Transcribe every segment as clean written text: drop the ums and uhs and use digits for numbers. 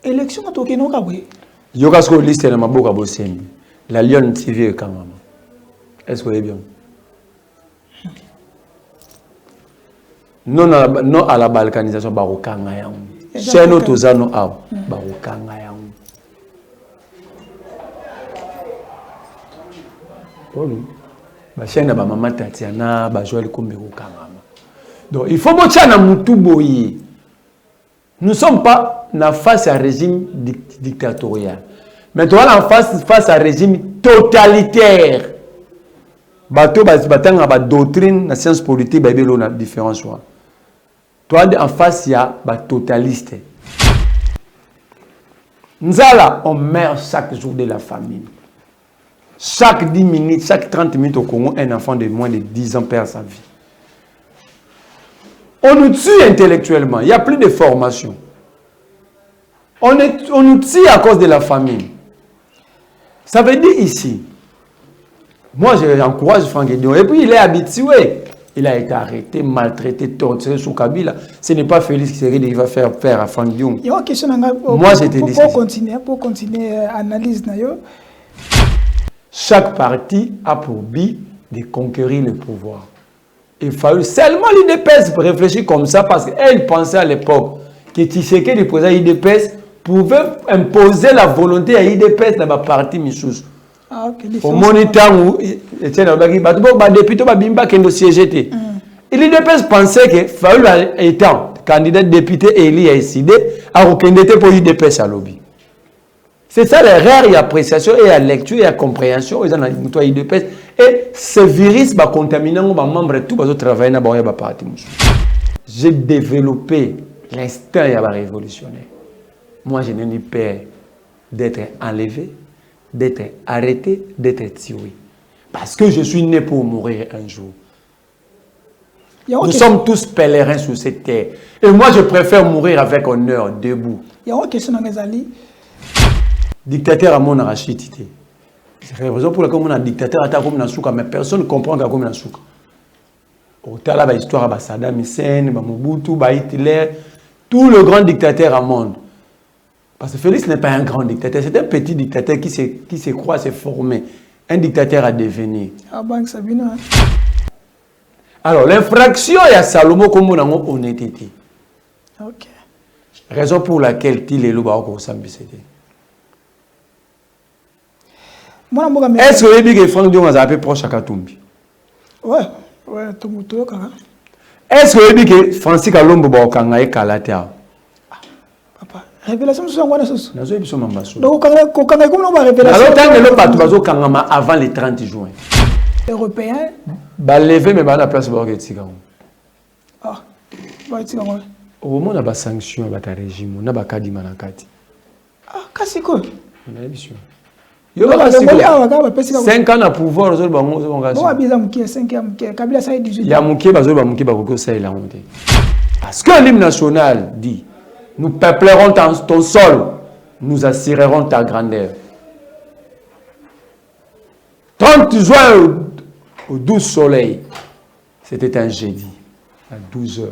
Élection à Tokyo, non, oui. Yogasko liste na maboka bosembi. La Lyon TV quand même. Est-ce que vous bien? Non à la balkanisation barokanga yango. C'est notre zano a barokanga yango. Ba chaîne ba mama Tatiana ba Joël Kombe okanga. Donc il faut motia na mutu boyi. Nous ne sommes pas face à un régime dictatorial. Mais tu es face à un régime totalitaire. Bateau batanga ba doctrine la science politique ba belo na différents choix. Toi en face il y a ba totaliste. Nzala on meurt chaque jour de la famine. Chaque 10 minutes, chaque 30 minutes au Congo, un enfant de moins de 10 ans perd sa vie. On nous tue intellectuellement, il n'y a plus de formation. On nous tue à cause de la famine. Ça veut dire ici, moi j'encourage Franck Edion, et puis il est habitué. Il a été arrêté, maltraité, torturé sous Kabila. Ce n'est pas Félix Tshisekedi qui va faire à Franck Edion. Il y a une question moi j'étais dit. Pour continuer l'analyse. Chaque parti a pour but de conquérir le pouvoir. Il fallait seulement l'IDPS réfléchir comme ça parce qu'elle pensait à l'époque que Tshisekedi, le président IDPS, pouvait imposer la volonté à l'IDPS dans la partie Missous. Au moniteur où député Babimba qui est siégé. L'IDPS pensait que Fayoul étant candidat député élu à SID a recandidaté pour l'IDPS à lobby. C'est ça l'erreur et appréciation et la lecture et la compréhension. Ils ont l'IDPS. Et ce virus va contaminer les membres tout va travailler dans la partie. J'ai développé l'instinct révolutionnaire. Moi, je n'ai ni peur d'être enlevé, d'être arrêté, d'être tué. Parce que je suis né pour mourir un jour. Nous sommes tous pèlerins sur cette terre. Et moi, je préfère mourir avec honneur, debout. Il y a une question dans les alliés. Dictateur à mon arachitité. C'est la raison pour laquelle on a un dictateur à comme Nasuka, mais personne ne comprend comme Nasuka. Au tala ba histoire ba Saddam Hussein, ba Mobutu, ba Hitler, tout le grand dictateur au monde. Parce que Félix n'est pas un grand dictateur, c'est un petit dictateur qui se croit se former. Un dictateur à devenir. Alors, l'infraction est à Salomon comme on a honnêteté. Ok. Raison pour laquelle il est là au Sambissété. Est-ce que vous avez Franck Dion a appelé proche à Katumbi? Ouais, tout le monde. Est-ce que vous avez que Francis Kalombo Baokanga et Kalatea? Papa, révélation sur quoi? Nous avons besoin de m'assurer. Donc, quand on révélation. Alors, tant que le bateau Kangama avant le 30 juin. Européen? Bah, lever, mais bah, la place pour que tu Ah, bah, tu vas. Au moment où on a des sanctions, on a un régime, on a des cas d'Imanakati. Ah, qu'est-ce que c'est? On a bien. Yo ba 5 ans à pouvoir aux autres parce que l'hymne national dit nous peuplerons ton sol, nous assurerons ta grandeur. 30 juin au 12 soleil, c'était un jeudi à 12h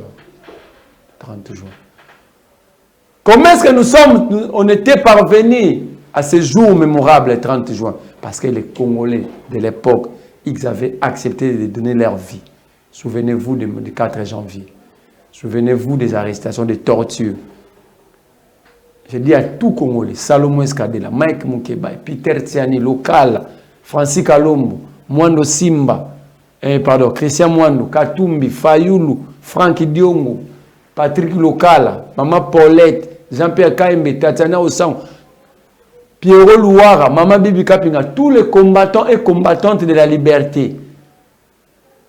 30 juin. Comment est-ce que on était parvenus à ce jour mémorable, le 30 juin? Parce que les Congolais de l'époque, ils avaient accepté de donner leur vie. Souvenez-vous du 4 janvier. Souvenez-vous des arrestations, des tortures. Je dis à tout Congolais, Salomon Escadela, Mike Mukeba, Peter Tsiani, Local, Francis Kalombo, Mwando Simba, Christian Mwando, Katumbi, Fayoulou, Franck Diongo, Patrick Lokala, Maman Paulette, Jean-Pierre Kaimbe, Tatiana Ossang, Pierrot Louara, Maman Bibi Kapinga, tous les combattants et combattantes de la liberté.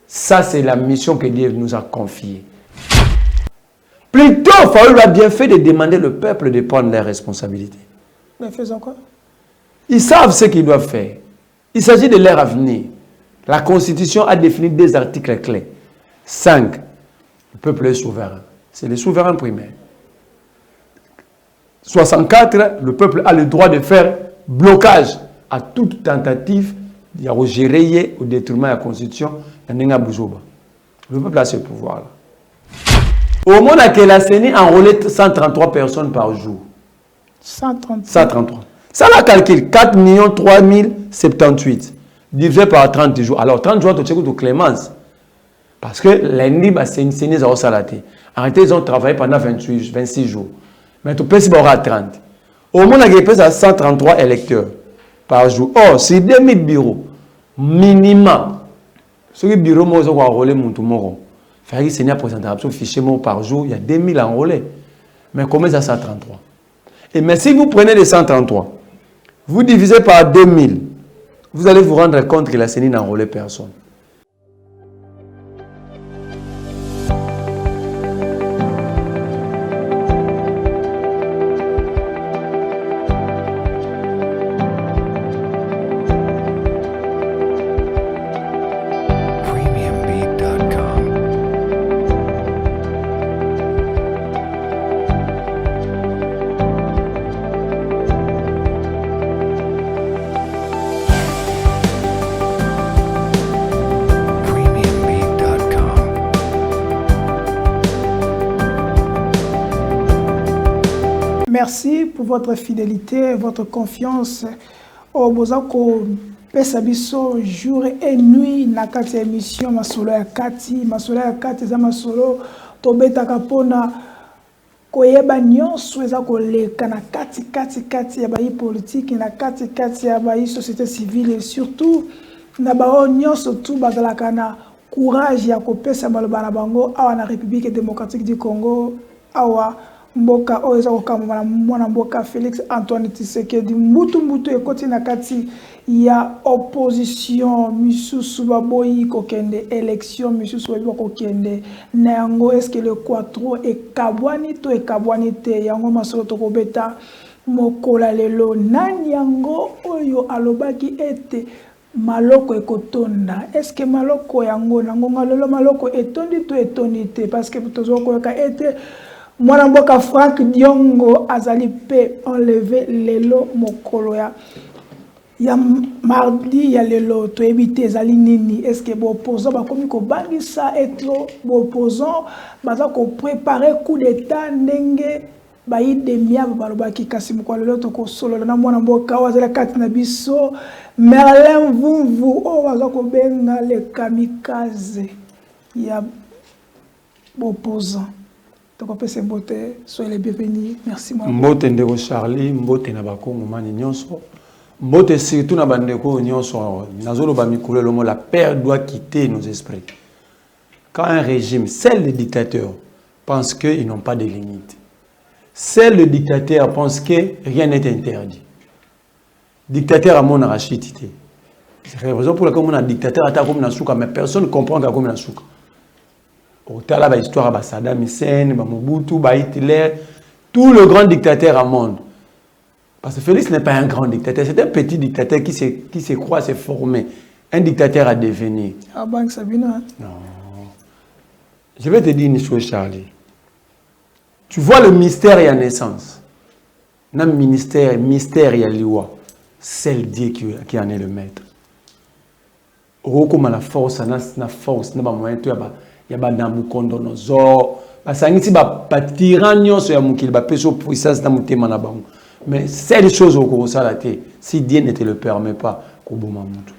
Ça, c'est la mission que Dieu nous a confiée. Plutôt, Fayoulou a bien fait de demander au peuple de prendre leurs responsabilités. Mais faisons quoi? Ils savent ce qu'ils doivent faire. Il s'agit de leur avenir. La Constitution a défini des articles clés. 5. Le peuple est souverain. C'est le souverain primaire. 64. Le peuple a le droit de faire blocage à toute tentative de gérer au détriment de la Constitution. Le peuple a ce pouvoir-là. Au moment où la CENI enrôlait 133 personnes par jour. 133. Ça, la calcul, 4 3078 divisé par 30 jours. Alors, 30 jours, tu as de clémence. Parce que lundi, c'est une salaté. En réalité, ils ont travaillé pendant 26 jours. Mais tu peux se à 30. Au moins, il y a 133 électeurs par jour. Or, c'est 2000 bureaux. Minimum. Ce bureau, moi, je vais enrôler mon tout moro. Faire que c'est une présentation fichier par jour, il y a 2000 enrôlés. Mais comment ça 133? Et mais si vous prenez les 133, vous divisez par 2000, vous allez vous rendre compte que la CENI n'a enrôlé personne. Merci pour votre fidélité, votre confiance. Au Bozako Pesabiso jour et nuit na kati émission masolo ya kati za masolo tobeta kapona koyeba nyonso eza koleka na kati ya bayi politique na kati ya bayi société civile et surtout na bao nyonso tout bazalaka na courage ya kopesa maloba na bango awa na République démocratique du Congo awa mboka oyo kokamwa mwana mboka Félix Antoine Tshisekedi mbutu ekoti na kati ya opposition misusu baboyi kokende élection misusu baboyi kokende na yango est-ce que le quattro ekabwani to ekabwani te yango masolo tokobeta mokola lelo nani yango oyo alobaki ete maloko ekotonda est-ce que maloko yango nango lelo maloko etondi to etondi te parce que tozokoyoka ete Mwana mboka Frank Diongo azali pe enlevé lelo mokolo ya mardi ya lelo to éviter ezali nini est-ce que bo opposant ba komi ko bangisa etlo bo opposant baza ko préparer coup d'état ndenge ba idemia balobaki kasi mokolo lelo to ko solo na mwana mboka wazala kati na biso Merlin Vumvu o baza ko benga le kamikaze ya bo opposant. Soyez les bienvenus. Merci. Mbote ndeko Charlie, mbote na bakongo mani nyonso. Mbote surtout na bandeko nyonso. Nazolo ba mikolo lomo la paix doit quitter nos esprits. Quand un régime, seul les dictateurs pensent qu'ils n'ont pas de limites. Seul le dictateur pense que rien n'est interdit. Dictateur a mon arachitité. C'est la raison pour laquelle on a dictateur attaque comme Nasuka, mais personne ne comprend comme Nasuka. Au tala ba histoire ba Saddam Hussein, ba Mobutu, ba Hitler, tout le grand dictateur au monde. Parce que Félix n'est pas un grand dictateur, c'est un petit dictateur qui se croit se former. Un dictateur à devenir. Ah ben Sabina. Non. Je vais te dire une chose, Charlie. Tu vois le mystère et la naissance. Dans le mystère et la loi. C'est le Dieu qui en est le maître. Comme la force, la force, la moyen, il y a des mukondonozo parce que si ba tyrannion sur mukil ba peso puissance na mutema na bango mais c'est des choses au cours ça la té si Dieu ne te le permet pas koboma mutu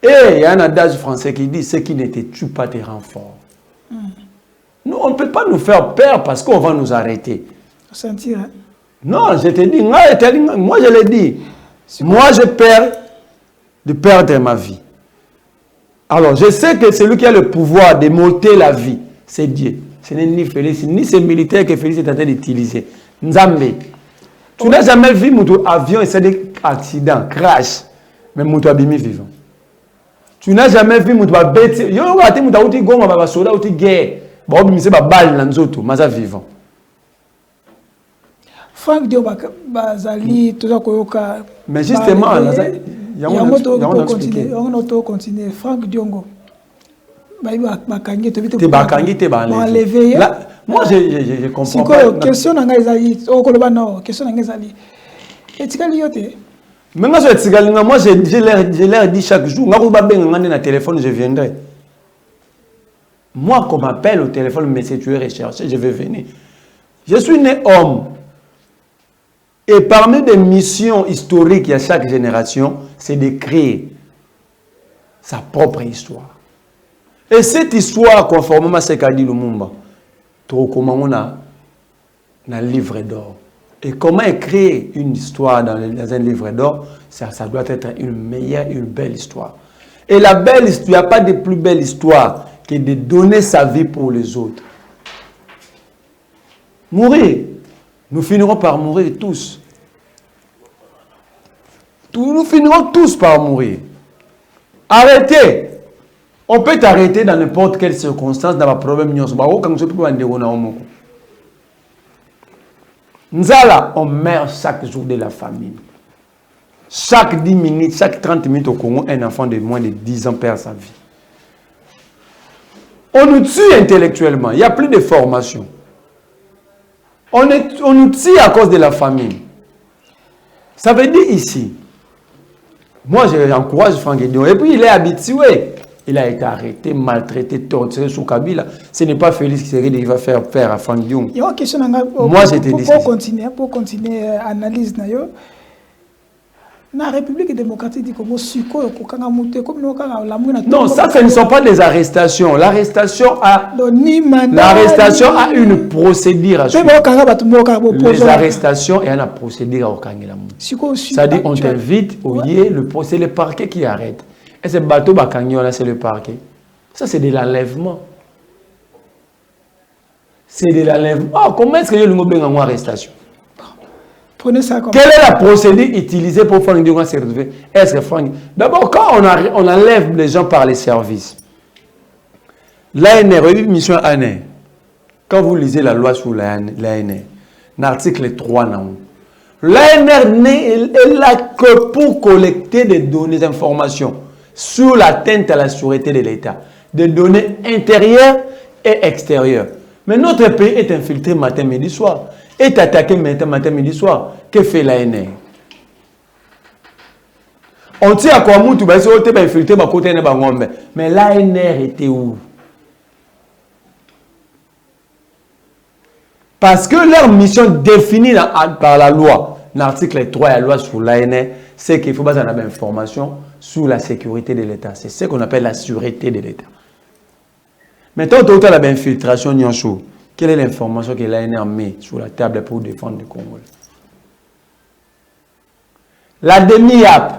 et il y a un adage français qui dit ce qui ne te tue pas te rend fort. Nous on ne peut pas nous faire peur parce qu'on va nous arrêter. Sentir hein? Non, je te dis moi je l'ai dit. Moi je perds de perdre ma vie. Alors, je sais que celui qui a le pouvoir de m'ôter la vie, c'est Dieu. Ce n'est ni Félix, ni ces militaires que Félix est en train d'utiliser. Nzambe. Tu n'as jamais vu mon avion et c'est des accidents, crash, mais mon abîmé vivant. Tu n'as jamais vu mon bête. Yo, tu as dit que tu as soldat, tu as guerre. Bon, tu as balle dans l'autre, mais vivant. Frank Dio Bazali, tout ça, mais justement, on continue. Frank Diongo. Moi, je comprends pas. Question moi, je leur dis chaque jour, na téléphone, je viendrai. Moi, qu'on m'appelle au téléphone, mais si tu es recherché, je vais venir. Je suis né homme. Et parmi les missions historiques à chaque génération, c'est de créer sa propre histoire. Et cette histoire, conformément à ce qu'a dit Lumumba, comment on a un livre d'or. Et comment créer une histoire dans un livre d'or, ça doit être une meilleure, une belle histoire. Et la belle histoire, il n'y a pas de plus belle histoire que de donner sa vie pour les autres. Mourir, nous finirons par mourir tous. Nous finirons tous par mourir. Arrêtez. On peut t'arrêter dans n'importe quelle circonstance, dans un problème. Nzala, on meurt chaque jour de la famine. Chaque 10 minutes, chaque 30 minutes au Congo, un enfant de moins de 10 ans perd sa vie. On nous tue intellectuellement. Il n'y a plus de formation. On nous tue à cause de la famine. Ça veut dire ici, moi j'encourage Franck Guédion, et puis il est habitué. Il a été arrêté, maltraité, torturé sous Kabila. Ce n'est pas Félix Tshisekedi qui va faire à Franck Guédion. Il y a une question moi j'étais dit pour continuer l'analyse. Dans la République démocratique du Congo, non, ça ce ne sont pas des arrestations. L'arrestation a une procédure à suivre. Les arrestations, il y a une procédure à Okangela. C'est-à-dire on t'invite, c'est le parquet qui arrête. Et ce bateau Bakangiola, c'est le parquet. Ça c'est de l'enlèvement. C'est de l'enlèvement. Oh, comment est-ce que y a une arrestation? Prenez ça comme... Quelle est la procédure utilisée pour Franck Dionga se retrouver? Est-ce que Franck... D'abord, quand on enlève les gens par les services, l'ANR, mission ANR, quand vous lisez la loi sur l'ANR, l'article 3, l'ANR n'est là que pour collecter des données, des informations sur l'atteinte à la sûreté de l'État, des données intérieures et extérieures. Mais notre pays est infiltré matin, midi, soir. Est attaqué matin, midi, soir. Que fait l'ANR? On tient à quoi tout va être infiltré côté de Bangombe. Mais l'ANR était où? Parce que leur mission définie par la loi, l'article 3 de la loi sur l'ANR, c'est qu'il faut avoir une information sur la sécurité de l'État. C'est ce qu'on appelle la sûreté de l'État. Maintenant, tu as l'infiltration, quelle est l'information que l'ANR met sur la table pour défendre le Congo? La DEMIAP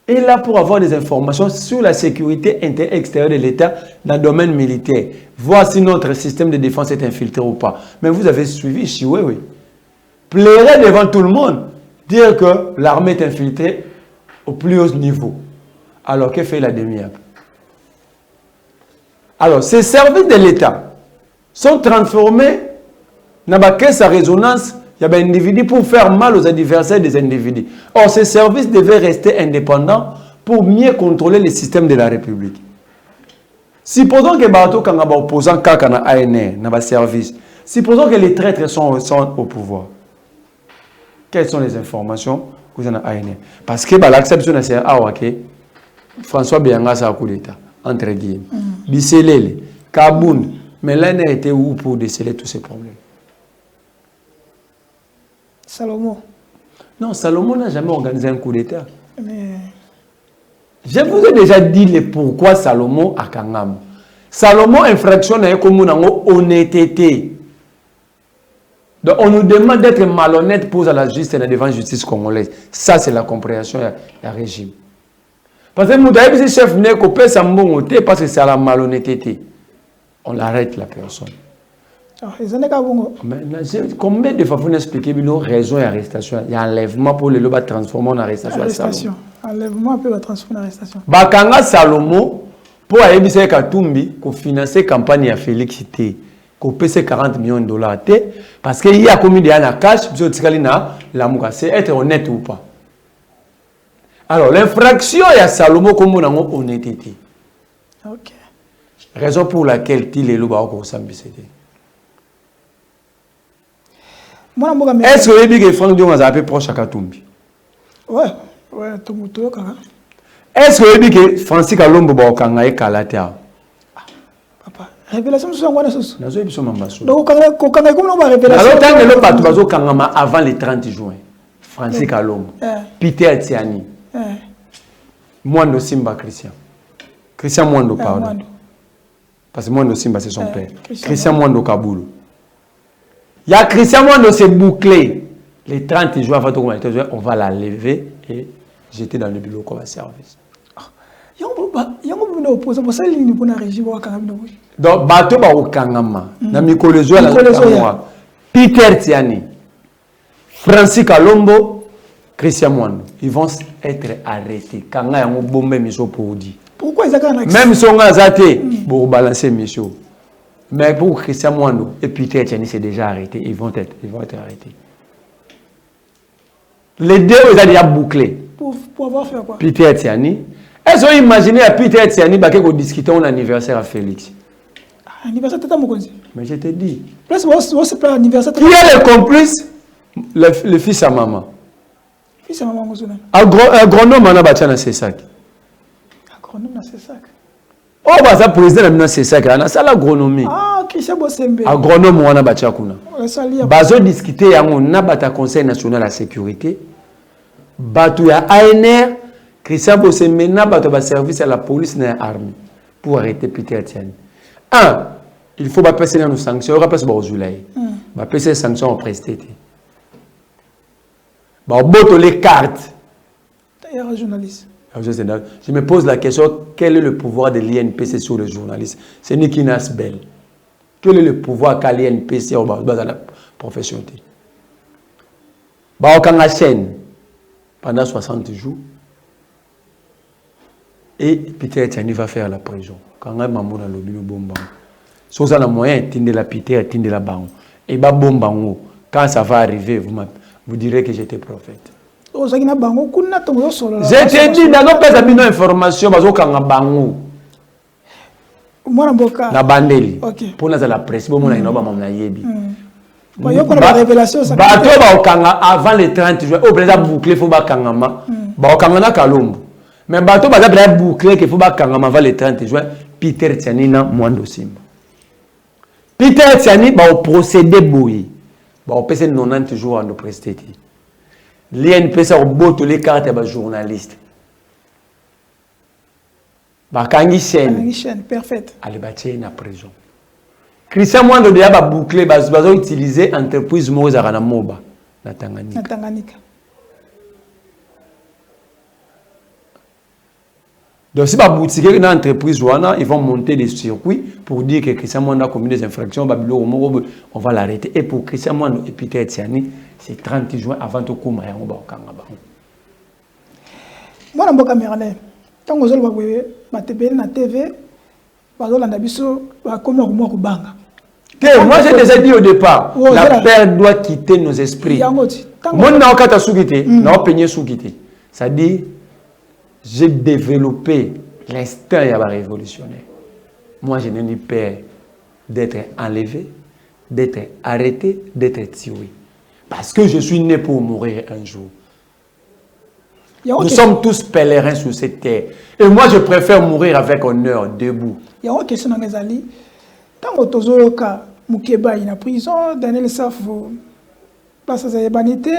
est là pour avoir des informations sur la sécurité intérieure et extérieure de l'État dans le domaine militaire. Voir si notre système de défense est infiltré ou pas. Mais vous avez suivi Chiwewe. Plairait devant tout le monde dire que l'armée est infiltrée au plus haut niveau. Alors, que fait la DEMIAP? Alors, ces services de l'État sont transformés dans la caisse à résonance. Il y a des individus pour faire mal aux adversaires des individus. Or, ces services devaient rester indépendants pour mieux contrôler le système de la République. Supposons que Barato Kangaba opposant Kakana ANR dans le service, supposons que les traîtres sont au pouvoir. Quelles sont les informations que vous avez à ANR? Parce que l'acception de la François Bianga a un coup d'État, entre guillemets. Bisselele, Kaboun. Mais l'ANR était où pour déceler tous ces problèmes? Salomon. Non, Salomon n'a jamais organisé un coup d'État. Mais... Je vous ai déjà dit le pourquoi Salomon a Kangam. Salomon infraction est comme une honnêteté. Donc on nous demande d'être malhonnête pour la justice et devant la justice congolaise. Ça c'est la compréhension du régime. Parce que le chef n'est qu'au Sambon parce que c'est la malhonnêteté. On arrête la personne. Combien de fois vous expliquez nos raisons d'arrestation? Il y a enlèvement pour les lobes transformer en arrestation. Enlèvement peut transformer en arrestation. Bakanga Salomon pour aller Katumbi pour financer la campagne à Félix T. Pour payer 40 millions de dollars. Parce qu'il y a combien de gens cash, c'est être honnête ou pas. Alors l'infraction est à Salomon comme on a honnêteté. Ok. Raison pour laquelle il est là au Sambissété. Est-ce que vous avez Franck Dion a appelé proche à Katumbi? Ouais, tout le monde. Est-ce que vous avez dit que Francis Kalombo a Kalatea? Papa, Révélation sur quoi ça? Nazo biso mambaso. Donc quand on va révélation. Alors tant que le patou bazo kangama avant le 30 juin. Francis Kalombo. Peter Tiani. Mwando Simba Christian. Christian Mwando pardon. Parce que Mwando Simba c'est son père. Christian Mwando Kaboulou. Il y a Christian Mwando c'est bouclé. Les 30 juin avant on va la lever et jeter dans le bureau comme service. Donc, bateau ba okangama na mikolo zo la Peter Tiani, Francis Kalombo, Christian Mwando, ils vont être arrêtés. Kanga yango bombe miso pour dire. Pourquoi ils ont même si on a zaté pour balancer miso. Mais pour Christian Mwando et Peter Tiani c'est déjà arrêté, ils vont être arrêtés. Les deux ils ont déjà bouclé. Pour avoir fait quoi? Peter Tiani. Est-ce que vous imaginez à Peter Tiani qu'on discute un anniversaire à Félix? Anniversaire Tata Mokonzi. Mais je te dis. C'est pas anniversaire. Qui est le complice? Le fils à maman. Fils à maman Ngozuna. Agronome on a battu dans ses sacs. Agronome dans ses sacs. Oh bah ça président dans ses sacs là, ça l'agronomie. Ah, Christian Bosembe. Agronome on a battu à kuna. Bazo discuter yango na bata Conseil national de la sécurité. Batu ya ANR, Christian Bosembe na batu ba service à la police na armée pour arrêter Peter Tiani. Un, il faut passer dans nos sanctions. Il faut passer dans nos passer les sanctions en presté. Les cartes. Journaliste. Je me pose la question, quel est le pouvoir de l'INPC sur les journalistes? C'est Nikinas Bell. Quel est le pouvoir qu'a l'INPC dans la profession? On a la chaîne pendant 60 jours. Et Peter Tiani va faire la prison. Quand on a maman dans le bomba, si vous avez le moyen, tindez la Peter, tindez la banque. Et bah bomba, quand ça va arriver, vous direz que j'étais prophète. Je te dis, dans nos pays, une information, parce qu'on a bango. Na bandeli. Pour nous la presse, bon, on a une yebi. Révélation. Bateau avant le 30 juin, au président bouclé, il faut ba kangama. Ba okangana Kalombo. Mais bateau ba za bouclé qu'il faut ba kangama avant le 30 juin. Peter Tiani na Mwando Simba. Peter Tiani ba au procédé boui. Ba au PC 90 jours en presté. L'INPC au boto les cartes ba journaliste. Ba kangi chaîne. Parfait. Allez batie na prison. Christian Mwando de ba bouclé ba utiliser entreprise Moza na Moba na Tanganyika. Na Tanganyika. Donc, si vous boutique dans l'entreprise, ils vont monter des circuits pour dire que Christian Mwando a commis des infractions, on va l'arrêter. Et pour Christian Mwando et Peter Tiani, c'est 30 juin avant de courir. Moi, je suis caméraman. Quand je suis na TV, moi, j'ai déjà dit au départ, la paix doit quitter nos esprits. Moi, ça dit, j'ai développé l'instinct révolutionnaire. Moi, je n'ai ni peur d'être enlevé, d'être arrêté, d'être tué. Parce que je suis né pour mourir un jour. Nous sommes tous pèlerins sur cette terre. Et moi, je préfère mourir avec honneur, debout. Il y a une question dans les alliés. Tant que tu as Moukeba in prison, Daniel Safo, Bassa Zayabanité,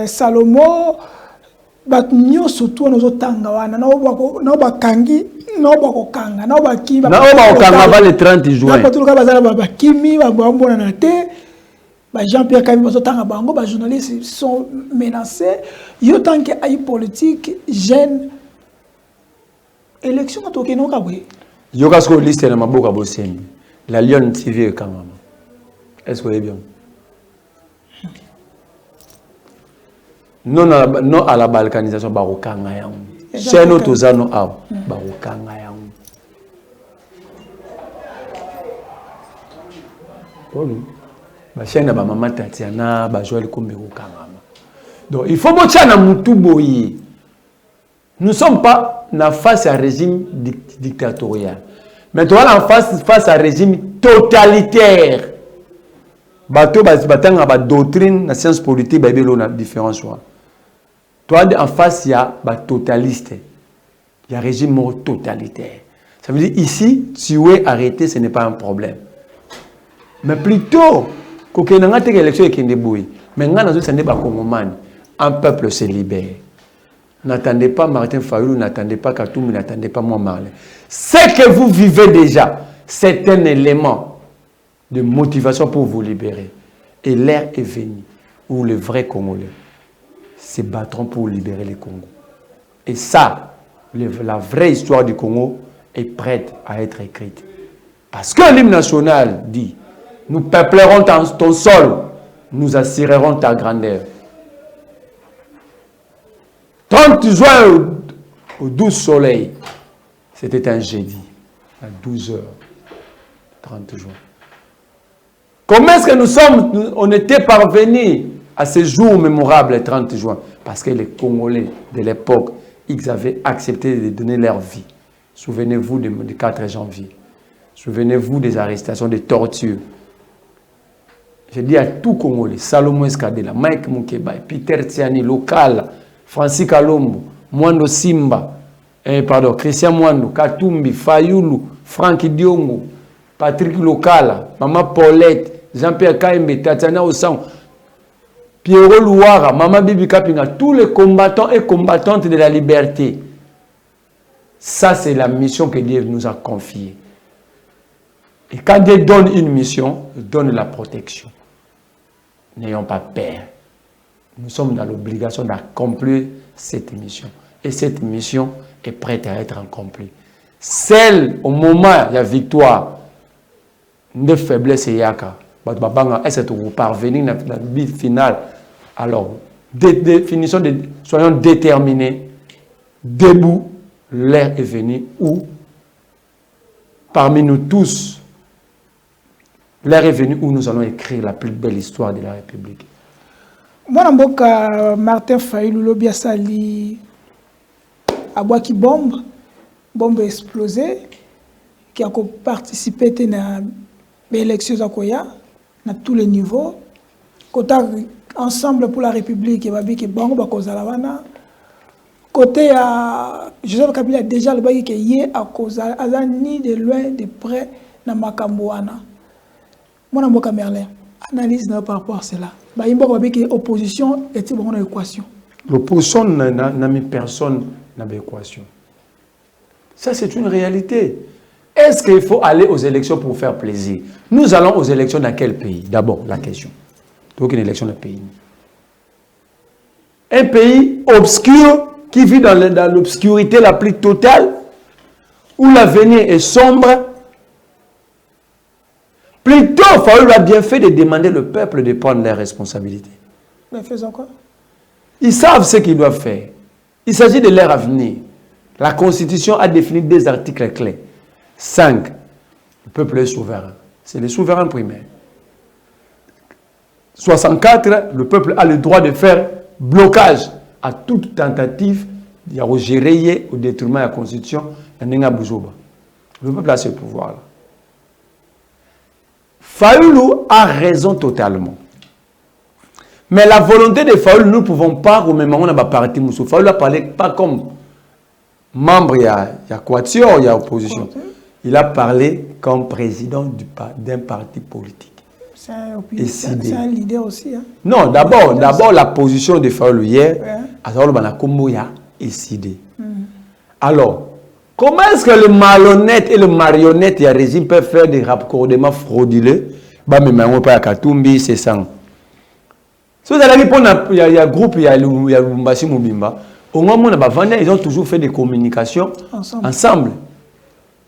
Salomo, Batnyo surtout nos otanga wana na bakangi na bakokanga na bakiba na bakokanga va le 30 juin na turuka bazala bakimi babambona na te ba Jean-Pierre Kabi bazotanga bango ba journalistes sont menacés yo tant que ay politique jeune élection to keno kabwe yo kasko liste na maboka boseni la Lyon TV kangama est-ce que vous bien non à la balkanisation barokanga yango c'est notre zano a barokanga yango polo ba chaîne ba mama Tatiana ba Joël Kombe okanga. Donc il faut motia na mutu boyi. Nous sommes pas na face à régime dictatorial. Mais toi en face à régime totalitaire. Bato batanga ba doctrine na science politique ba belo na différence wa. Toi en face il y a ba totaliste. Il y a régime totalitaire. Ça veut dire ici, tuer, arrêter, ce n'est pas un problème. Mais plutôt, quand on a une élection qui est débrouillée, mais un peuple se libère. N'attendez pas Martin Fayulu, n'attendez pas Katoum, n'attendez pas moi Marley. Ce que vous vivez déjà, c'est un élément de motivation pour vous libérer. Et l'ère est venue où les vrais Congolais se battront pour libérer le Congo. Et ça, la vraie histoire du Congo est prête à être écrite. Parce que l'hymne national dit, nous peuplerons ton sol, nous assurerons ta grandeur. 30 juin au 12 soleil, c'était un jeudi, à 12h30 juin. Comment est-ce que on était parvenus à ce jour mémorable, le 30 juin? Parce que les Congolais de l'époque, ils avaient accepté de donner leur vie. Souvenez-vous du 4 janvier. Souvenez-vous des arrestations, des tortures. Je dis à tout Congolais, Salomon Escadela, Mike Mukeba, Peter Tsiani, Local, Francis Kalombo, Mwando Simba, Christian Mwando, Katumbi, Fayulu, Frank Diongo, Patrick Lokala, Maman Paulette, Jean-Pierre Kaimbe, Tatiana Ossang, Pierrot Louara, Maman Bibi Kapinga, tous les combattants et combattantes de la liberté. Ça, c'est la mission que Dieu nous a confiée. Et quand Dieu donne une mission, il donne la protection. N'ayons pas peur. Nous sommes dans l'obligation d'accomplir cette mission. Et cette mission est prête à être accomplie. Celle, au moment de la victoire, de faiblesse et yaka, est-ce que vous parvenez dans la vie finale? Alors, soyons déterminés, debout, l'heure est venue où, parmi nous tous, l'heure est venue où nous allons écrire la plus belle histoire de la République. Moi, je Martin Fayulu lobi asali abwaki bombe explosée qui a participé à l'élection à tous les niveaux. Côté ensemble pour la République, il y a côté Joseph Kabila déjà le bagi qui est à cause ni de loin de près na Makambouana. Moi, je Merlin. Analyse par rapport à cela. L'opposition est une équation. L'opposition n'a mis personne dans l'équation. Ça, c'est une réalité. Est-ce qu'il faut aller aux élections pour faire plaisir? Nous allons aux élections dans quel pays? D'abord, la question. Donc, une élection d'un pays. Un pays obscur qui vit dans l'obscurité la plus totale, où l'avenir est sombre. Plutôt, Fayulu a bien fait de demander au peuple de prendre leurs responsabilités. Mais faisons quoi? Ils savent ce qu'ils doivent faire. Il s'agit de leur avenir. La Constitution a défini des articles clés. 5. Le peuple est souverain. C'est le souverain primaire. 64. Le peuple a le droit de faire blocage à toute tentative de gérer au détriment de la Constitution. Le peuple a ce pouvoir-là. Fayulu a raison totalement. Mais la volonté de Fayulu, nous ne pouvons pas, au même moment, on a parti Moussou. Fayulu a parlé pas comme membre, il y a Quatuor, il y a opposition. Il a parlé comme président d'un parti politique. C'est un leader aussi. Hein? Non, d'abord la position de Fayulu hier, à savoir il y a décidé. Alors, comment est-ce que le malhonnête et le marionnette, il y a régime peuvent faire des raccordements frauduleux? Bah, mais maintenant, pas à Katumbi, c'est ça. Si vous allez répondre, il y a un groupe, il y a Lumbashi Mubimba. Au moment où ils ont toujours fait des communications ensemble.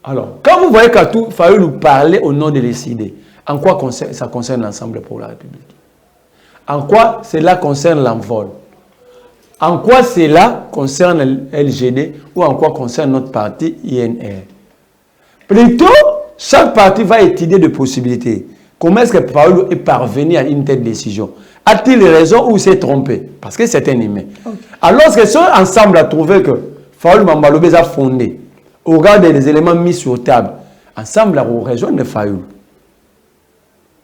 Alors, quand vous voyez Katou Fayulu parler au nom de l'ECD, en quoi ça concerne l'ensemble pour la République? En quoi cela concerne l'envol? En quoi cela concerne le LGD ou en quoi concerne notre parti INR? Plutôt, chaque parti va étudier des possibilités. Comment est-ce que Fayulu est parvenu à une telle décision? A-t-il raison ou s'est trompé? Parce que c'est un humain. Okay. Alors que ceux ensemble a trouvé que Fayulu Mambalobé a fondé, au regard des éléments mis sur table, ensemble a rejoint Fayulu.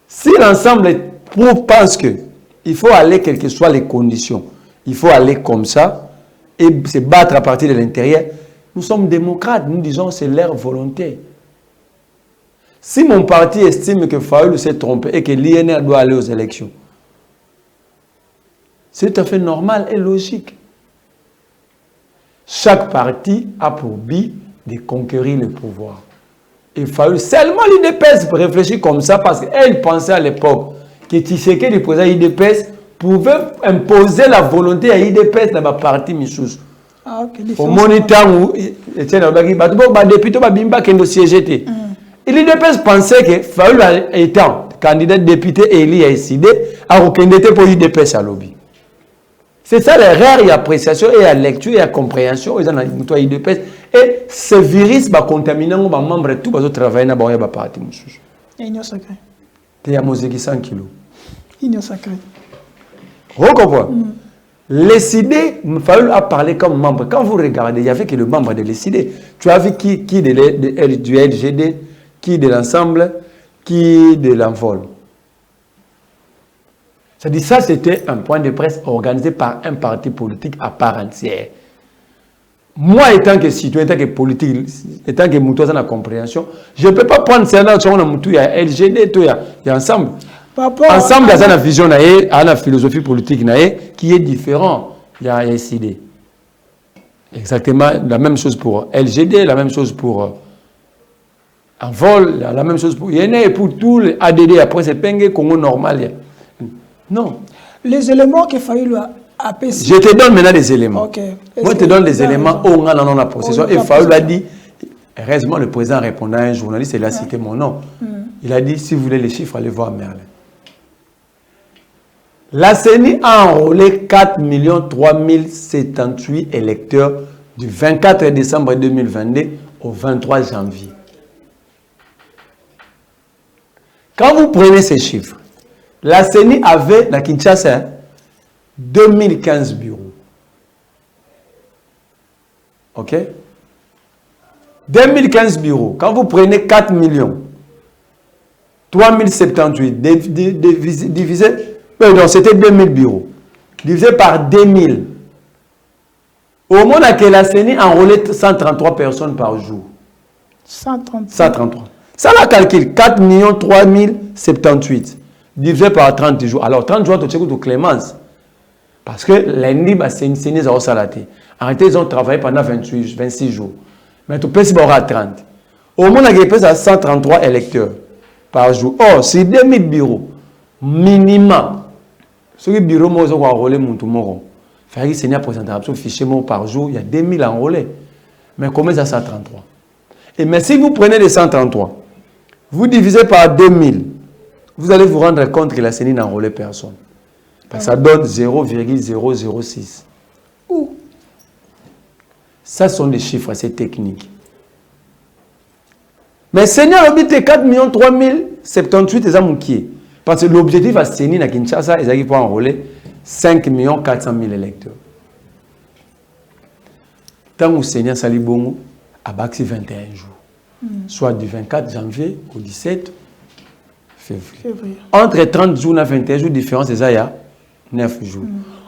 Si l'ensemble pense qu'il faut aller quelles que soient les conditions, il faut aller comme ça et se battre à partir de l'intérieur, Nous sommes démocrates, nous disons c'est leur volonté. Si mon parti estime que Fayoulou s'est trompé et que l'INR doit aller aux élections, c'est tout à fait normal et logique. Chaque parti a pour but de conquérir le pouvoir. Et Fayoulou, seulement l'IDPS réfléchit comme ça parce qu'elle pensait à l'époque que Tshisekedi, le président l'IDPS, pouvait imposer la volonté à l'IDPS dans ma partie Missous. Au moniteur où député Babimba qui est siégé. Et l'IDPS pensait que Fayoulou étant candidat député élu à décidé à reconnaître pour l'IDPS à lobby. C'est ça l'erreur, il y a appréciation, et il y a lecture, il y a compréhension, il y a l'IDPS. Et ce virus va contaminer les membres et tout, va travailler dans la partie. Il y a sacré. Il y a 100 kilos. Il y a sacré. Vous comprenez? L'ECD, Fayoulou a parlé comme membre. Quand vous regardez, il n'y avait que le membre de l'ECD. Tu as vu qui du LGD, qui de l'ensemble, qui de l'envol. C'est-à-dire ça, c'était un point de presse organisé par un parti politique à part entière. Moi, étant que citoyen, étant que politique, étant que mouton dans la compréhension, je ne peux pas prendre ça dans il y a LGD, il y a ensemble. Ensemble, il y a une vision, il y a une philosophie politique qui est différente. Il y a SID. Exactement la même chose pour LGD, la même chose pour Envol, la même chose pour INE et pour tout les ADD. Après, c'est Pengue, Congo normal. Non. Les éléments qu'il Fayoulou a péché. Je te donne maintenant des éléments. Okay. Moi, je te donne des éléments où on a dans la possession. Et Fayoulou a dit, heureusement, le président répondant à un journaliste, il a cité mon nom. Il a dit, si vous voulez les chiffres, allez voir Merlin. La CENI a enrôlé 4 378 électeurs du 24 décembre 2022 au 23 janvier. Quand vous prenez ces chiffres, la CENI avait, la Kinshasa, 2015 bureaux. OK? 2015 bureaux. Quand vous prenez 4 3078 divisé, non, c'était 2000 bureaux. Divisé par 2000. Au moment où la CENI enrôlait 133 personnes par jour. 133. Ça la calcule 4 3078 divisé par 30 jours. Alors 30 jours, tu as de clémence. Parce que lundi, c'est une CENI à salaté. En réalité, ils ont travaillé pendant 26 jours. Mais tu peux se à 30. Au moment où il y a 133 électeurs par jour. Or, c'est 2000 bureaux. Minimum. Ce bureau, moi, je vais enrôler mon tout moron. Il faut que CENI présente un fichier par jour. Il y a 2000 enrôlés. Mais comment ça 133? Et mais si vous prenez les 133, vous divisez par 2000, vous allez vous rendre compte que la CENI n'a enrôlé personne. Parce que ça donne 0,006. Ça sont des chiffres assez techniques. Mais CENI a obtenu 4 3078 et amoukiers. Parce que l'objectif à CENI à Kinshasa, ils arrivent à enrôler 5 400 000 électeurs. Tant que CENI a sali bongo, à Baxi 21 jours. Soit du 24 janvier au 17 février. Entre 30 jours et 21 jours, différence, c'est ça, il y a 9 jours.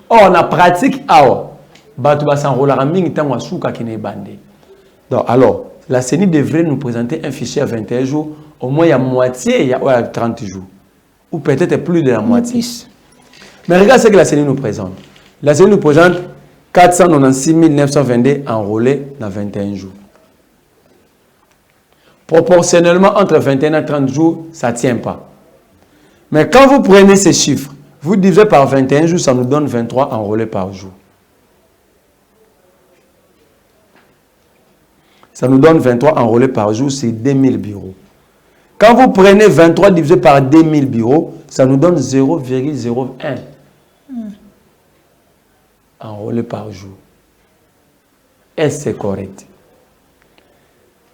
Or, la pratique, alors, la CENI devrait nous présenter un fichier à 21 jours, au moins il y a moitié, il y a 30 jours. Ou peut-être plus de la moitié. Mais regarde ce que la CENI nous présente. La CENI nous présente 496 922 enrôlés dans 21 jours. Proportionnellement, entre 21 et 30 jours, ça ne tient pas. Mais quand vous prenez ces chiffres, vous divisez par 21 jours, ça nous donne 23 enrôlés par jour. Ça nous donne 23 enrôlés par jour, c'est 2000 bureaux. Quand vous prenez 23 divisé par 2000 bureaux, ça nous donne 0,01 enrôlés par jour. Est-ce que c'est correct?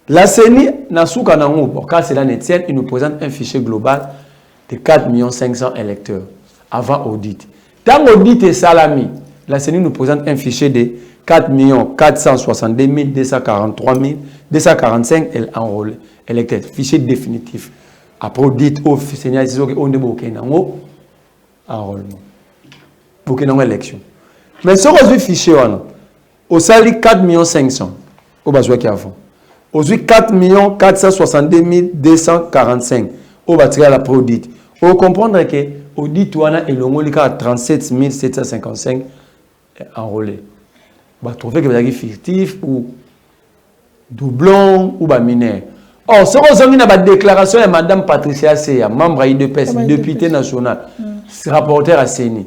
La CENI, quand cela ne tient, il nous présente un fichier global de 4 500 000 électeurs avant audit. Dans l'audit et salami, la CENI nous présente un fichier de 4 462 243 245 enrôlés électeurs. Fichier définitif. Après audit, on est enrôlement. Pour qu'il y ait une élection. Mais ce fichier, au sali 4 500 000. au besoin qui avant. Aujourd'hui 4 462 245 au bâtiment la produite. Vous comprendre que audit wana elongoli à 37 755 enrôlés. Vous trouvez que vous avez fictif ou doublon ou mineur. Or, ce que vous avez la déclaration de Mme Patricia Seya, membre IDPS, députée nationale, rapporteur à CENI.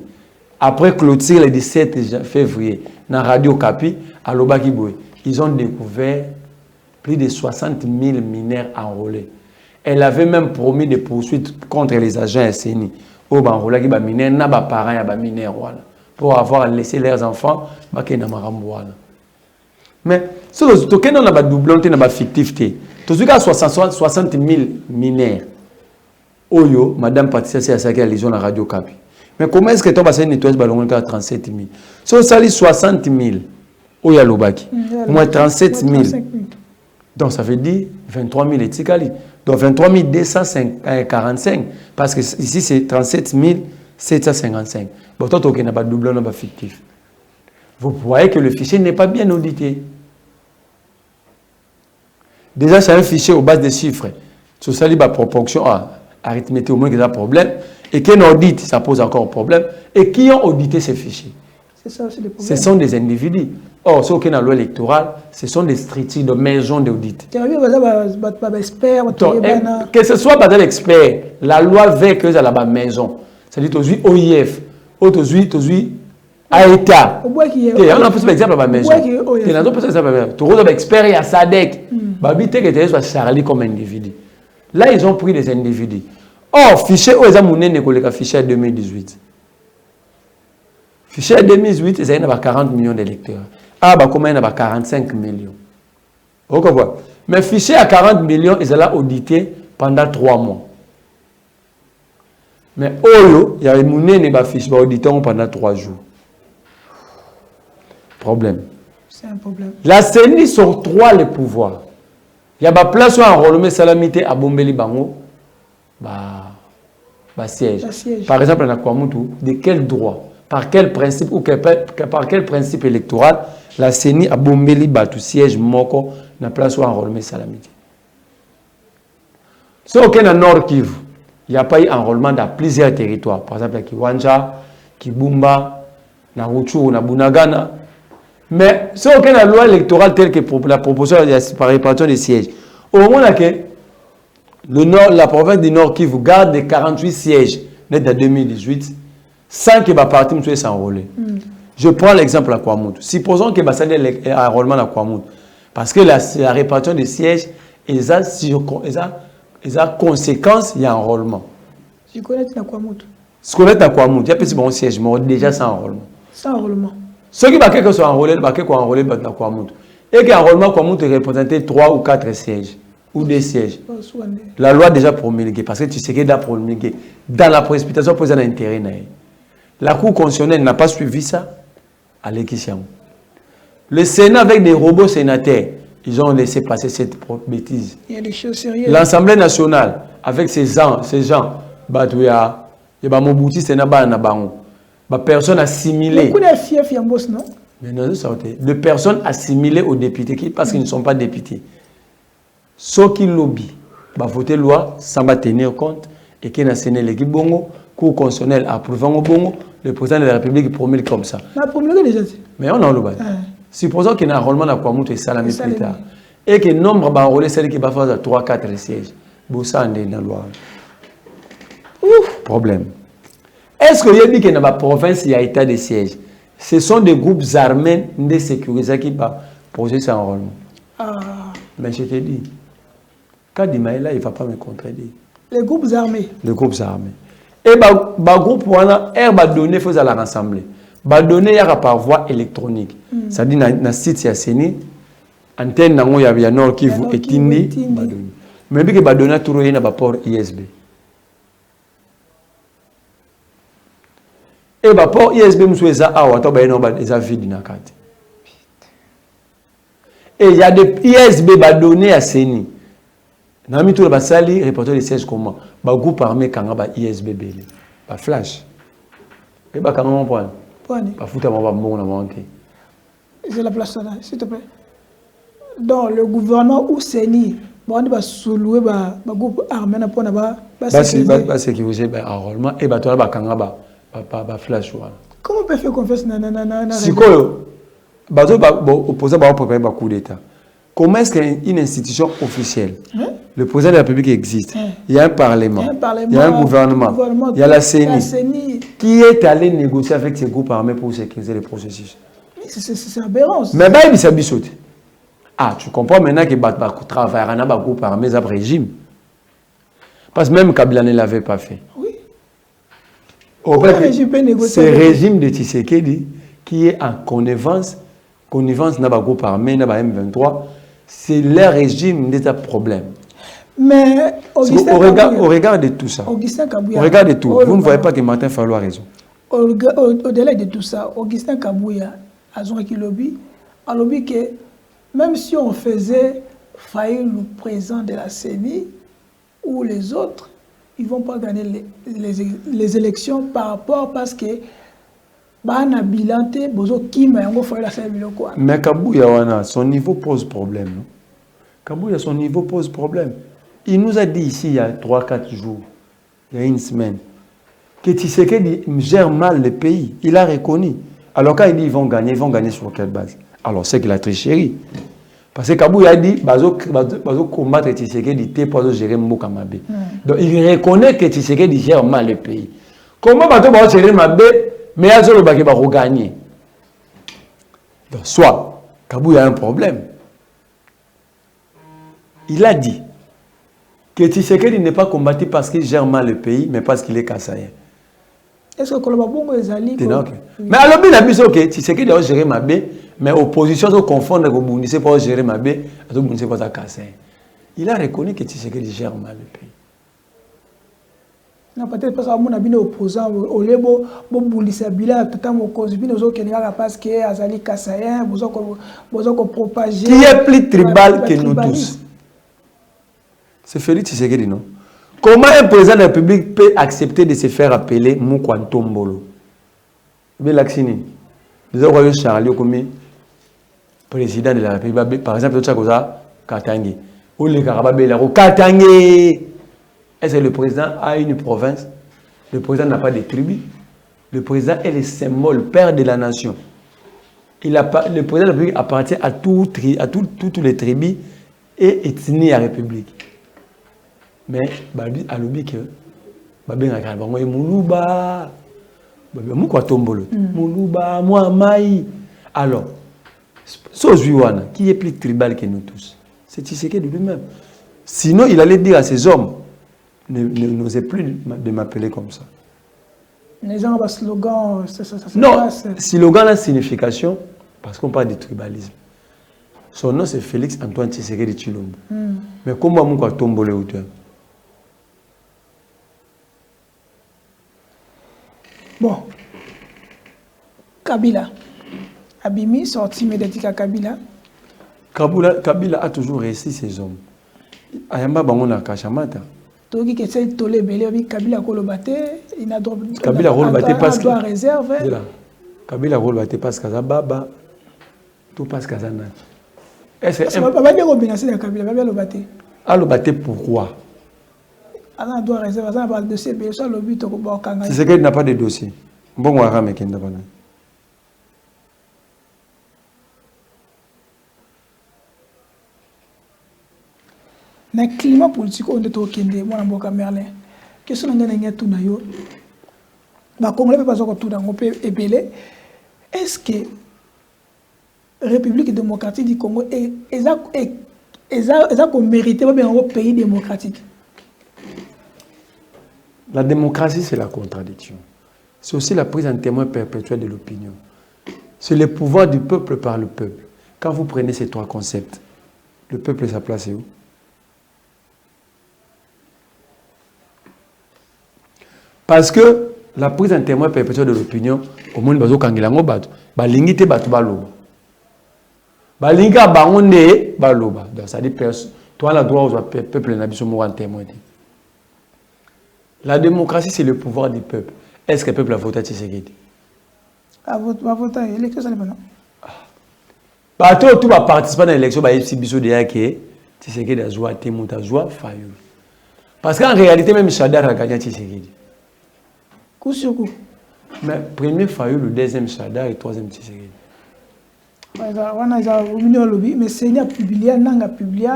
Après clôture le 17 février, dans Radio Capi, à Lobakiboué, ils ont découvert plus de 60 000 mineurs enrôlés. Elle avait même promis des poursuites contre les agents à CENI. Au enrôlé qui mineurs, n'a pas parents à mineurs pour avoir laissé leurs enfants, mais si vous avez un doublon, vous avez fictif. Vous avez 60 000 mineurs. Oyo, Madame Patricia, c'est ça qui a liaison la Radio Capi. Mais comment est-ce que tu vas nettoyer à 37 000? Si vous avez 60 000, Oya Lobaki, moins 37 000. Donc ça veut dire 23 000 et Tikali. Donc 23 245. Parce que ici c'est 37 755. Bon, toi, tu n'as pas de doublon, tu n'as pas fictif. Vous voyez que le fichier n'est pas bien audité. Déjà, c'est un fichier aux bases de chiffres. Sur ça, il y a proportion arithmétique, au moins qu'il y a un problème. Et qui audite, ça pose encore problème. Et qui ont audité ces fichiers? C'est ça aussi le problème. Ce sont des individus. Or, ceux qui ont la loi électorale, ce sont des structures de maisons d'audit. Que ce soit pas l'expert, la loi veut que ça la maison. C'est-à-dire, tu as OIF, tu as État. On a plus d'exemple à la maison. Tu as plus d'exemple. Tu as expert et à SADEC. Babi, tu es Charlie comme individu. Là, ils ont pris des individus. Or, fichier, ils ont le fichier 2018. Fichier 2018, ils ont 40 millions d'électeurs. Ah, bah, comment il y a 45 millions. Vous comprenez? Mais fichier à 40 millions, ils ont audité pendant 3 mois. Mais Oyo, il y a un fichier audité pendant 3 jours. Problème. C'est un problème. La CENI s'octroie les pouvoirs. Il y a une place où enrôlement salamité à Bombeli Bango, siège. Par exemple, on a quoi de quel droit, par quel principe ou par quel principe électoral la CENI à Bombeli Batu siège Moko na place où enrôlement salamité. Si aucun à Nord Kivu, il n'y a pas eu enrôlement dans plusieurs territoires. Par exemple, à Kiwanja, Kibumba, na Rutshuru, na Bunagana. Mais si aucun la loi électorale telle que la proposition par répartition des sièges, au moment où la province du Nord Kivu garde des 48 sièges net en 2018, sans que ma parti ne soit s'enrôler. Je prends l'exemple à Kwamout. Supposons que ça ait un enrôlement à Kwamout. Parce que la répartition des sièges, ils ont conséquence, il y a un enrôlement. Je connais à Kwamout. Ce qu'on est à Kwamout, il y a plus bon siège, mais déjà sans enrôlement. Sans enrôlement. Ceux qui sont enrôlés, ils sont enrôlés dans Kwamout. Et que l'enrôlement Kwamout représentait 3 ou 4 sièges. Ou des sièges. La loi a déjà promulguée. Parce que tu sais qu'elle a promulgué. Dans la précipitation, il y a un intérêt. La Cour constitutionnelle n'a pas suivi ça à l'élection. Le Sénat, avec des robots sénateurs, ils ont laissé passer cette bêtise. Il y a des choses sérieuses. L'Assemblée nationale, avec ces gens, il y a Mobouti, Sénat, des personnes assimilées. Beaucoup de fiefs, non? Mais non, de personnes assimilées aux députés parce qu'ils ne sont pas députés. Ceux qui lobby, voter loi sans tenir compte et qui n'a séné l'équipe bongo, Cour constitutionnelle approuvant au bongo, le président de la République promulgue comme ça. Mais on a le bail. Supposons qu'il y a un enrôlement à Kwamout et Salamé plus tard. Et que le nombre d'enrôlés, c'est qui va faire 3-4 sièges. Boussa en est dans la loi. Problème. Est-ce qu'il y a dit que dans la province, il y a état de siège? Ce sont des groupes armés de sécurité qui vont poser ce enrôlement. Mais je te dis, quand Dimaïla, il ne va pas me contredire. Les groupes armés. Les groupes armés. Et le groupe, il va donner, il faut la rassembler. Il va donner par voie électronique. C'est-à-dire, dans le site, il y a Séni, antenne, il y a Nord Kivu et Tindi. Mais il va donner tout le port ISB. Et le port ISB, il y a vide dans la carte. Et il y a des ISB qui sont donnés à Séni. Dans le tour de Sali, reporter les sièges comment? Le groupe armé qui a ISB. Le flash. Et le comment point? Le foot à mon bon monté. C'est la place là, s'il te plaît. dans le gouvernement ou CENI, on va soulever le groupe armé pour sécuriser l'enrôlement et flash. Comment on peut faire confiance à si opposant va préparer un coup d'État. Comment est-ce qu'une institution officielle, le président de la République existe, il y a un parlement, il y a un gouvernement, il y a la CENI, qui est allé négocier avec ces groupes armés pour sécuriser les processus? C'est aberrant. Mais il s'est sauté. Ah, tu comprends maintenant que travailler dans un groupe armé, c'est un régime. Parce que même Kabila ne l'avait pas fait. Oui. C'est le régime de Tshisekedi qui est en connivence dans un groupe armé, dans M23. C'est leur régime qui a problème. Mais au regard de tout ça, vous ne voyez pas que Martin Fayulu a raison. Au-delà de tout ça, Augustin Kabouya a lobby que même si on faisait faillir le président de la CENI ou les autres, ils ne vont pas gagner les élections par rapport parce que mais Kabouya, son niveau pose problème. Kabouya, son niveau pose problème. Il nous a dit ici il y a 3-4 jours, il y a une semaine, que Tshisekedi gère mal le pays. Il a reconnu. Alors quand il dit ils vont gagner sur quelle base? Alors c'est que la tricherie. Parce que Kabouya a dit bazo combattre Tshisekedi pour gérer Mokamabe. Donc il reconnaît que Tshisekedi gère mal le pays. Comment bazo gérer Mabe? Mais il y a gagner. Donc, soit, Kabouya a un problème. Il a dit que Tshisekedi n'est pas combattu parce qu'il gère mal le pays, mais parce qu'il est kassaïen. Est-ce que Kolobabongo est allé? Mais alors, il a dit que Tshisekedi a géré ma baie, mais l'opposition se confond avec Boundissé pour gérer ma baie, avec Boundissé pour kassaïen. Il a reconnu que Tshisekedi gère mal le pays. Non, peut-être parce que mon opposant au lebo Boundissé bila tata mokozi bino zo kenga parce que azali kassaïen, bozo ko propager. Qui est plus tribal que nous tous? C'est Félix Tshisekedi, non? Comment un président de la République peut accepter de se faire appeler Moukwantombolo? Mais l'accini. Nous avons Charlie comme président de la République. Par exemple, Tchakoza Katangi. Ou le Karababé, Katangi. Est-ce que le président a une province? Le président n'a pas de tribu. Le président est le symbole, père de la nation. Le président de la République appartient à toutes les tribus et ethnies à la République. Mais Babi a l'objet que Babi a dit Moulouba, Moulouba Tombolo, Moulouba, moi Maï. Alors, Sozuiwana, qui est plus tribal que nous tous, c'est Tshisekedi de lui-même. Sinon, il allait dire à ces hommes, n'osez plus de m'appeler comme ça. Les gens ont un slogan, non, slogan a signification, parce qu'on parle de tribalisme. Son nom c'est Félix Antoine Tshisekedi Tshilombo. Mais comment Moulouba Tombolo est bon, Kabila, Abimi, sorti médiatique à Kabila. Kabila a toujours réussi ses hommes. Ayamba Bangona Kachamata. Togi que c'est tolé belé, Kabila Kolobate, il a droit. Kabila Kolobate parce que. Réserve. Kabila Kolobate parce que Baba, tout parce que Zana. Est-ce que vous avez bien de Kabila, vous avez Alobate pourquoi? On doit réserver ça dans le dossier, mais ça le but c'est ce qu'il n'a pas de dossier. Bon, on va ramener dans le climat politique, on est au Kende, moi, je suis Merlin. Qu'est-ce que nous avons tout nayo? Bah, Congolais pas encore tout dans le pays ébélé. Est-ce que la République démocratique du Congo est mérité un pays démocratique? La démocratie, c'est la contradiction. C'est aussi la prise en témoin perpétuelle de l'opinion. C'est le pouvoir du peuple par le peuple. Quand vous prenez ces trois concepts, le peuple, sa place est où? Parce que la prise en témoin perpétuelle de l'opinion, au monde, bazo kangilango bato, balingite bato baloba. Balinga bangonde baloba. Donc ça dit toi la droit au peuple n'habite pas en témoin. La démocratie, c'est le pouvoir du peuple. Est-ce que le peuple a voté à Tshisekedi? A voté, l'élection, ça n'est pas non. Tout va participer à l'élection, bah, si biso déjà que Tshisekedi a joué, Témout a joué, Fayoul. Parce qu'en réalité, même Chadar a gagné Tshisekedi. Coup sur coup. Mais premier Fayoul, le deuxième Chadar et le troisième Tshisekedi. On a au lobby, mais Seigneur a publié, Nang a publié,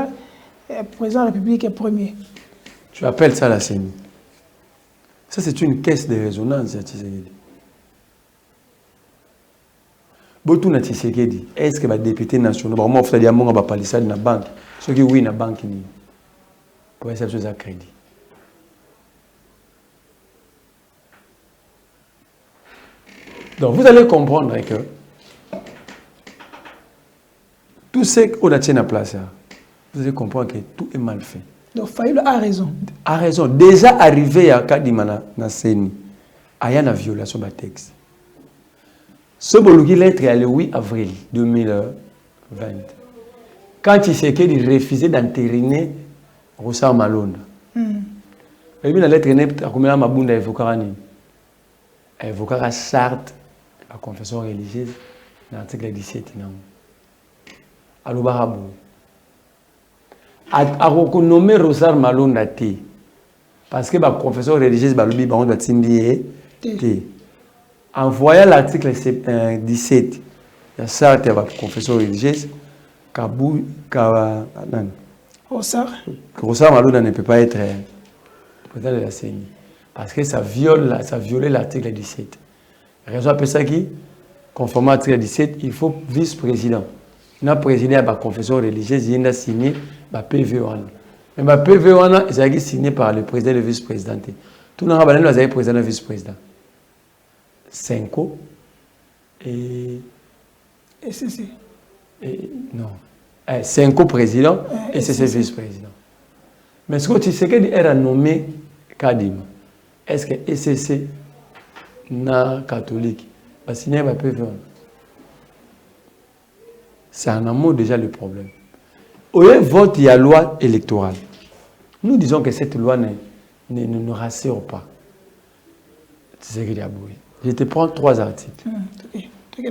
le président de la République est premier. Tu appelles ça la CENI. Ça, c'est une caisse de résonance à Tshisekedi. Botou na Tshisekedi, est-ce que les députés nationaux, moi, je vais dire parler ça dans la banque. Ceux qui oui, dans la banque, pour essayer de faire crédit. Donc, vous allez comprendre que tout ce qu'on a tient à place, vous allez comprendre que tout est mal fait. Donc, Fayoul a raison. A raison. Déjà arrivé à Kadimana, na CENI, il y a une violation de texte. Ce bologi lettre est le 8 avril 2020. Quand Tshisekedi refusait d'entériner Rosa Malonda. Et la lettre est à Mabunda évoquera la charte de la confession religieuse dans l'article 17. Alors, Barabou. A reconnommé Rosa Malonda T. Parce que la confession religieuse, Balubi, Baron doit T. En voyant l'article 17, il y a ça, il y a la confession religieuse, Rosa Malonda ne peut pas être président de la CENI. Parce que ça violait l'article 17. La raison pour ça qui, conformément à l'article 17, il faut vice-président. Il y a un président de la confession religieuse, il a signé le PV. Mais le PV, il a signé par le président et le vice-président. Tout le monde a été président et le vice-président. 5 et SCC. Non. 5 présidents et c'est vice-président. Mais ce que tu sais qu'il est nommé Kadim, est-ce que SCC na catholique va signer un PV? C'est en amont déjà le problème. Au lieu de vote, il y a loi électorale. Nous disons que cette loi ne rassure pas. C'est ce qu'il y a beau. Je te prends 3 articles.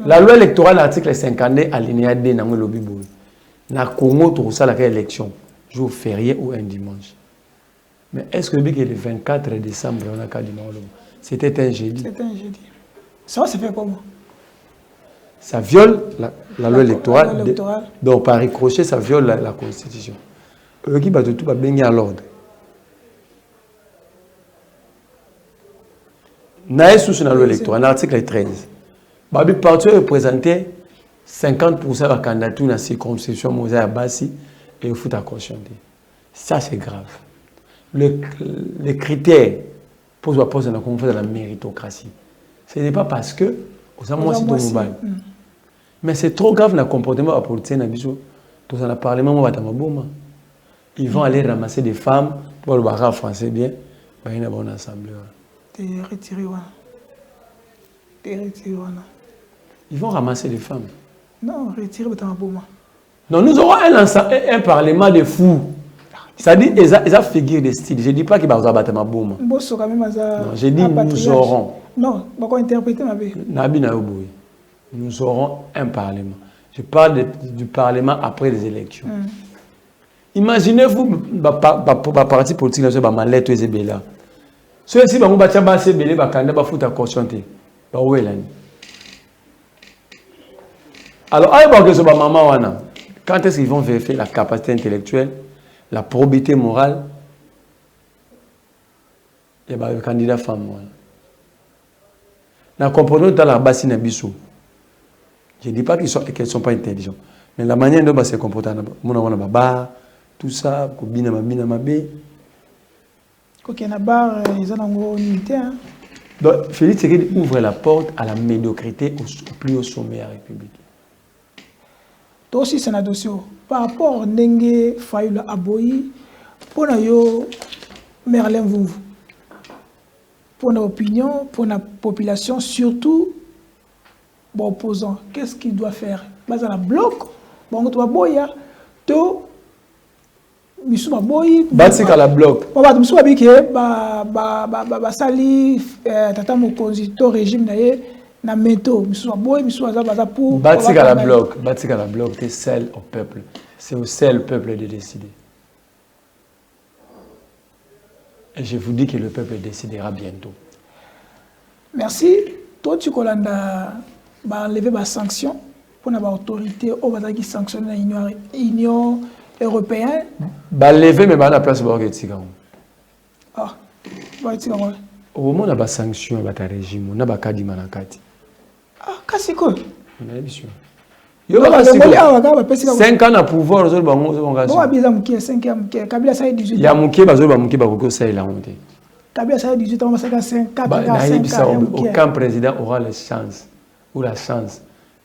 La loi électorale, l'article 52, alinéa D, dans le lobby. La Congo, tout ça, la élection, jour férié ou un dimanche. Mais est-ce que le 24 décembre, on a qu'à dimanche? C'était un jeudi. C'était un jeudi. Ça fait comment? Ça viole la loi électorale. Donc, par ricochet, ça viole la Constitution. Eux qui va tout bien à l'ordre. Naïs sous la loi électorale, l'article 13. Babi parti représentait 50% de la candidature dans la circonscription Mosaïa Bassi et il faut accrocher. Ça, c'est grave. Les critères pour se poser dans la méritocratie, ce n'est pas parce que mais c'est trop grave le comportement de la politique. Tout en parlement, ils vont aller ramasser des femmes pour le barrage français bien. Il y a une bonne assemblée. T'es retiré. Ils vont ramasser des femmes. Non, retiré dans Non, nous aurons un parlement de fous. C'est-à-dire qu'ils ont figure de style. Je ne dis pas qu'ils vont abattre ma boum. Non, je dis nous aurons. Non, je vais interpréter ma vie. Nous aurons un parlement. Je parle du parlement après les élections. Imaginez-vous, le parti politique, c'est ma lettre et Bella. Ceux-ci vont battre basse belé, bakanda ba fouta conscienté. Ba ouelani. Alors, maman, quand est-ce qu'ils vont vérifier la capacité intellectuelle, la probité morale? Il y a un candidat femme. Nous comprenons dans la basse Nabiso. Je ne dis pas qu'elles ne sont pas intelligents. Mais la manière dont ils se comportent, tout ça, donc, Félix Tshisekedi ouvre la porte à la médiocrité au plus haut sommet de la République. Donc, aussi, c'est un dossier. Par rapport à Nenge Fayoul Aboyi, pour nous, Merlin Vouvou, pour nos opinions, pour la population, surtout, bon opposant, qu'est-ce qu'il doit faire? Bas à la bloc, bon, tu vas boya, to. Misuma boy basi kala bloc ba misuma biki ba sali tata mokonzi to régime na ye na métaux, monsieur boy, monsieur azabaza pour Batika la bloc, c'est celle au peuple. C'est au seul peuple de décider. Et je vous dis que le peuple décidera bientôt. Merci. Toi, tu connais enlever les sanctions pour l'autorité qui sanctionne l'Union européenne. Lever, mais la place pour que ah, au moins, on a des sanctions, on a des régimes, on a des cas d'Imanakati. Ah, qu'est-ce que c'est? 5 ans à pouvoir, ils ont dit 5 ans. Kabila ça 18 ans. Il y a Mouké, Kabila ça 18 ans, 5 ans. Aucun président aura la chance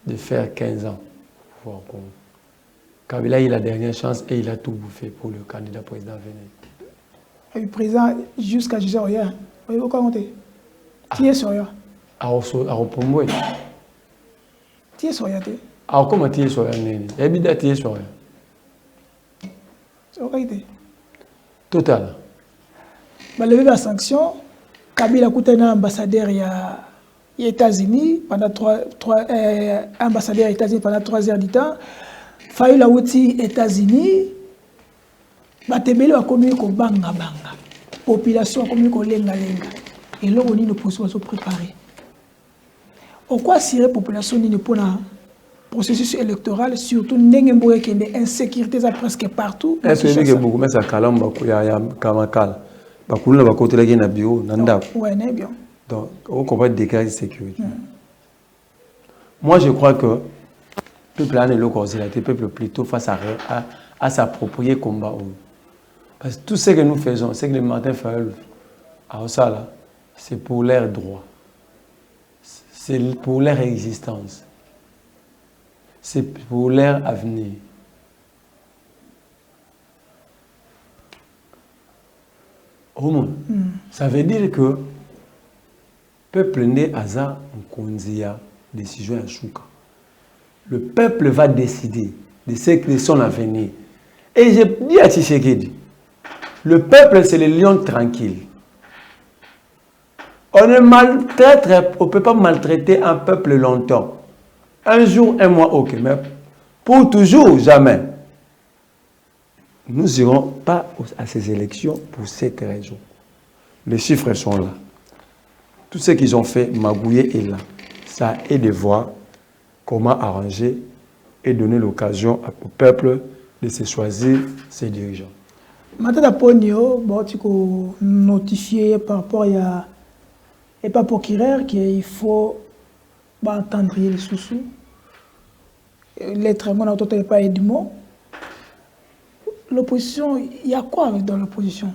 de faire 15 ans. Kabila a eu la dernière chance et il a tout bouffé pour le candidat président venir. Le président jusqu'à Gisèle, vous voyez compter. Qui est sur rien? Aropomboy. Qui est sur rien? Alors comment tu es sur rien? Évidemment, tu es sur rien. C'est vrai. Total. Lever la sanction, Kabila a un ambassadeur aux États-Unis pendant 3 ambassadeurs aux États-Unis pendant 3 heures du temps. Faille la outil États-Unis. Batebele a commis ko banga. Population a commis ko lenga. Et là, on est possible de préparer. En quoi si la population n'est pas dans processus électoral, surtout n'engemboye qu'il y a des insécurités presque partout. Est-ce que beaucoup mais ça calme il y a kamakal. Bakulu na côté là qui na bio nanda. Ouais, n'est bien. Donc on comprend des cas de sécurité. Moi je crois que le peuple a le peuple plutôt face à s'approprier combat. Parce que tout ce que nous faisons, c'est que le matin à ça là, c'est pour leur droit. C'est pour leur existence. C'est pour leur avenir. Au moins, ça veut dire que le peuple né à ça, on décision à Chouka. Le peuple va décider de ce que son avenir. Et je dis à Tshisekedi, le peuple c'est le lion tranquille. On ne peut pas maltraiter un peuple longtemps. Un jour, un mois, ok. Mais pour toujours, jamais. Nous n'irons pas à ces élections pour cette raison. Les chiffres sont là. Tout ce qu'ils ont fait, Magouillé est là. Ça est de voir comment arranger et donner l'occasion au peuple de se choisir ses dirigeants. Maintenant, tu peux notifier par rapport à et pas pour qu'il faut entendre les sous-sous. L'être humain n'a pas Edmond. L'opposition, il y a quoi dans l'opposition?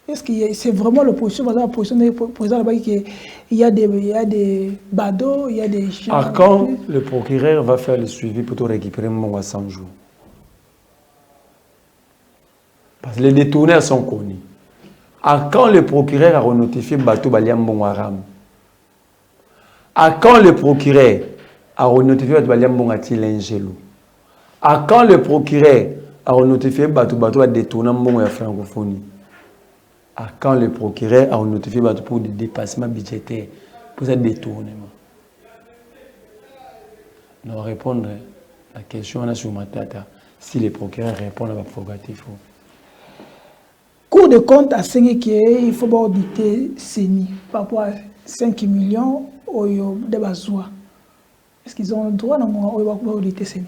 Est-ce que c'est vraiment l'opposition? Dans la position du président, il y a des badauds, il y a des gens. Quand le procureur va faire le suivi pour récupérer mon 100 jours. Parce que les détourneurs sont connus. Quand le procureur a renotifié Batou Baliam Bongaram. Quand le procureur a renotifié Batou Baliam Bongati Lingelo. Quand le procureur a renotifié Batou a détourné la francophonie. Quand le procureur a renotifié Batou pour des dépassements budgétaires, pour ce détournement. Nous allons répondre à la question sur ma tata si le procureur répond à ma prérogative. Cour de compte a saigné qu'il faut auditer CENI par rapport à 5 millions de Bazoua. Est-ce qu'ils ont le droit d'auditer CENI?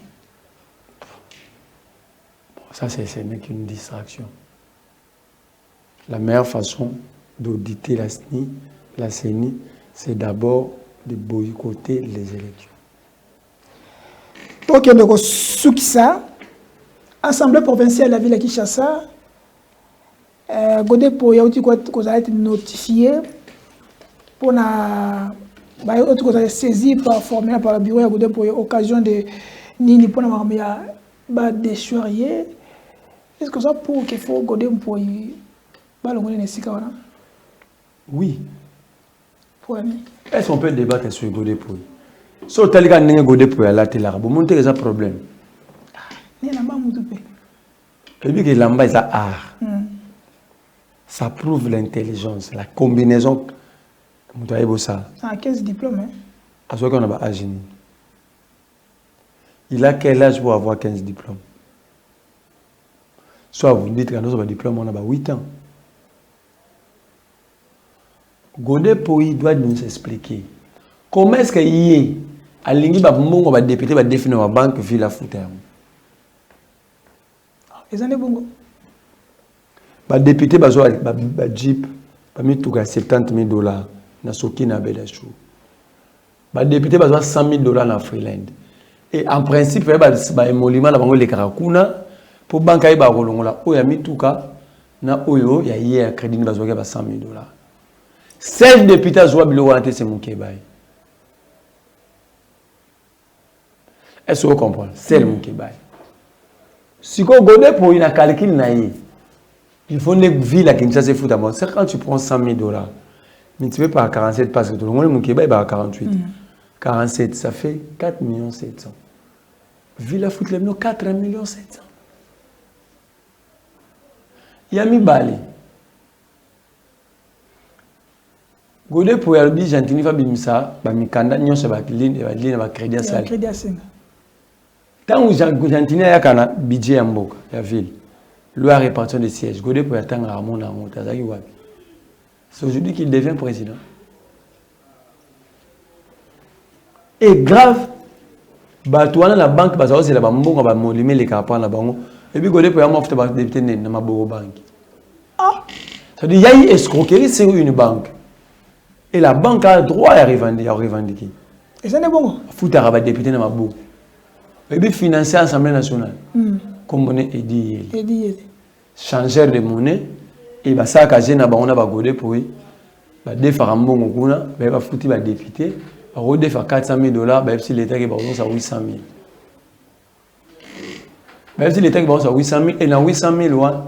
Ça, ce n'est qu'une distraction. La meilleure façon d'auditer la CENI, c'est d'abord de boycotter les élections. Ok, donc, Soukissa, Assemblée provinciale de la ville de Kinshasa, Godé pour Yaouti qu'on a été notifié pour saisi par formulaire par le bureau de Godé pour l'occasion de Nini pour la déchoirier. Est-ce que ça pour qu'il faut Godé pour oui. Est-ce qu'on peut débattre sur Godé pour si on a un Godé pour la télé, vous montez un problème. Et puis que l'amba est art. Ça prouve l'intelligence, la combinaison. C'est un 15 diplômes. À ce qu'on a Agini. Il a quel âge pour avoir 15 diplômes? Soit vous dites qu'à notre diplôme, on a 8 ans. Godé Poyi doit nous expliquer comment est-ce qu'il y est à l'ingé on va député va définir la banque Villa Fouter. Les années bongo. Ba député ba jeep ba mis tout à $70,000 na soki na Bedachou. Ba député ba $100,000 na Freeland. Et en principe ba émolument la bango le karakuna pour banque ay ba rolongola o ya mituka na oyo ya hier crédit ba zoka ba $100,000. 16 députés zoa bilo wanté c'est mon kebaï. Est-ce que vous comprenez? C'est mon kebaï. Si vous godez pour une calcul naïe, il faut une ville à Kinshasa fout à c'est quand tu prends $100,000, mais tu peux pas à 47 parce que tout le monde mon kebaï à 48. 47 ça fait 4,7 millions. Ville à fout les 4,7 millions. Yami Bali. Godé pour y gentini fa bimisa ba mikanda nyonso ba ligne ba crédit à sali. Crédit à singa. Tant où gentini ya kana budget ya mboka ya ville. Loi répartition des sièges. Godé pour attendre à mon amour tazaki wapi. C'est aujourd'hui qu'il devient président. Et grave batouana la banque parce que c'est la banque ba molime les capans la bango. Et puis Godé pour ya mofte ba député na maboro banque. Ah, ça dit y a eu escroquerie sur une banque. Et la banque a le droit à revendiquer. les années bongo. Fouta va député dans ma boue. Et puis financer l'Assemblée nationale. Comme monnaie est dit. Changeur de monnaie. Et bah ça a na on a ba godé pour lui. Bah défaire un bon kuna. Bah va fouti ba député. Bah redéfaire $400,000. Bah si l'État qui va ça 800,000. Bah si l'État qui va ça 800,000 et na 800,000 loin.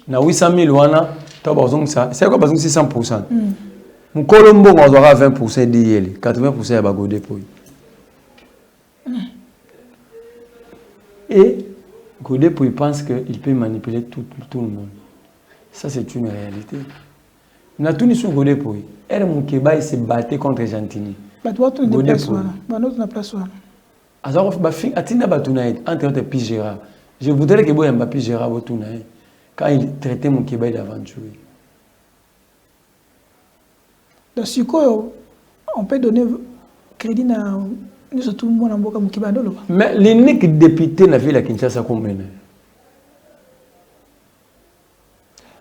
Na 800,000 wana. T'as besoin ça. C'est quoi besoin 600%. Mon Colombo, on aura 20% d'IL, 80% à Bagodé pour lui. Et Godé pour il pense qu'il peut manipuler tout le monde. Ça, c'est une réalité. On a tout mis sur Godé pour lui. Elle, mon Keba, il s'est battu contre Gentini. Godé pour lui. Alors, Atina Batounaïd, entre autres, Pigera. Je voudrais que Boyamba Pigera Batounaïd, quand il traitait mon Keba d'aventurier. Dans ce cas, on peut donner crédit à tout le monde en Boka Mukibando. Mais l'unique député na ville à Kinshasa combien?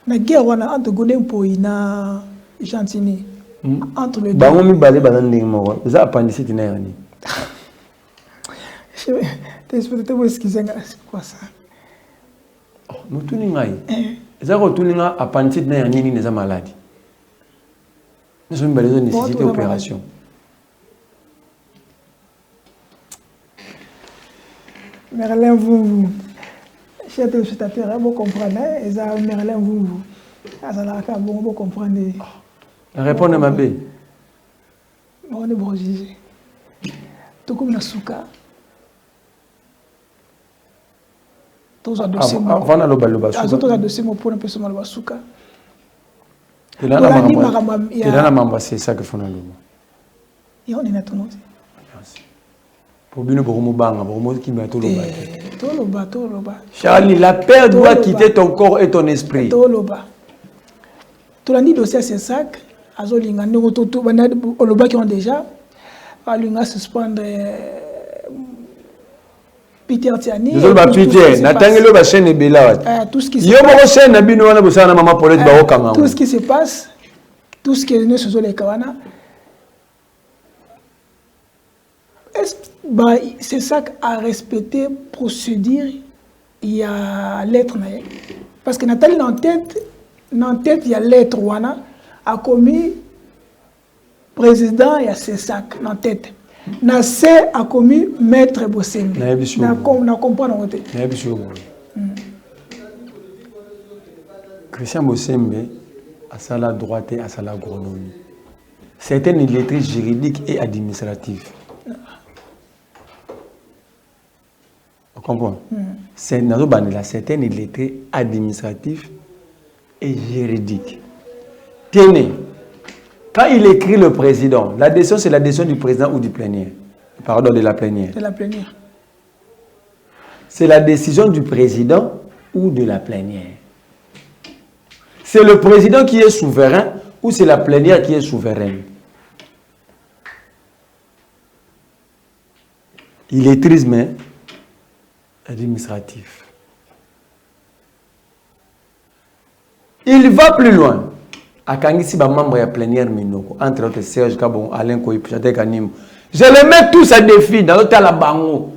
La guerre entre Godé et Gentini. Entre les deux. Bah, on m'a balé banane mort. Ça appendicite na yani. T'es excusez quoi ça? Nous tout n'ingai. Ça tout n'inga appendicite na yani ni les maladies. Nous avons besoin de nécessité d'opération. Merlin, vous, chers téléspectateurs, vous comprenez, et ça, Merlin, vous, vous comprenez. La réponse est ma belle. On est bon jugé. Tout comme la souka. Tous adossés. Avant la loba souka. Tous adossés pour un peu sur la souka. Et là, la maman, c'est ça que font la loba. Et on est à tout le monde. Pour bien nous banga, pour qui m'a tout loba. Charlie, la paix doit quitter ton corps et ton esprit. Tout loba. Tout le dossier c'est ça. Azolinga nous tout loba qui ont déjà. Alinga suspendre Peter Tiani. Nous avons Peter. Natangelo ba chaîne bela. Tout ce qui se passe. Chaîne na bino wana bosana maman Paulette ba okanga. Tout ce qui se passe, tout ce qui est né sur les kawana. C'est ça à respecter, procédure, il y a lettre. Parce que Nathalie, dans tête, il y a lettre, a commis président, il y a ces sacs dans tête. Nassé a commis maître Bossem. On comprend. Christian Bossem a la droite et a la agronomie. C'est une lettre juridique et administrative. On comprend. C'est une certaine lettré administratif et juridique. Tenez, Quand il écrit le président, la décision, c'est la décision du président ou du plénière. Pardon, de la plénière. De la plénière. C'est la décision du président ou de la plénière. C'est le président qui est souverain ou c'est la plénière qui est souveraine. Illettrisme administratif. Il va plus loin. A Kangisi, membre de la plénière Minoko, entre autres Serge Kabon, Alain Koyi, Chate Kanim. Je les mets tous à défi dans l'hôtel à Bango.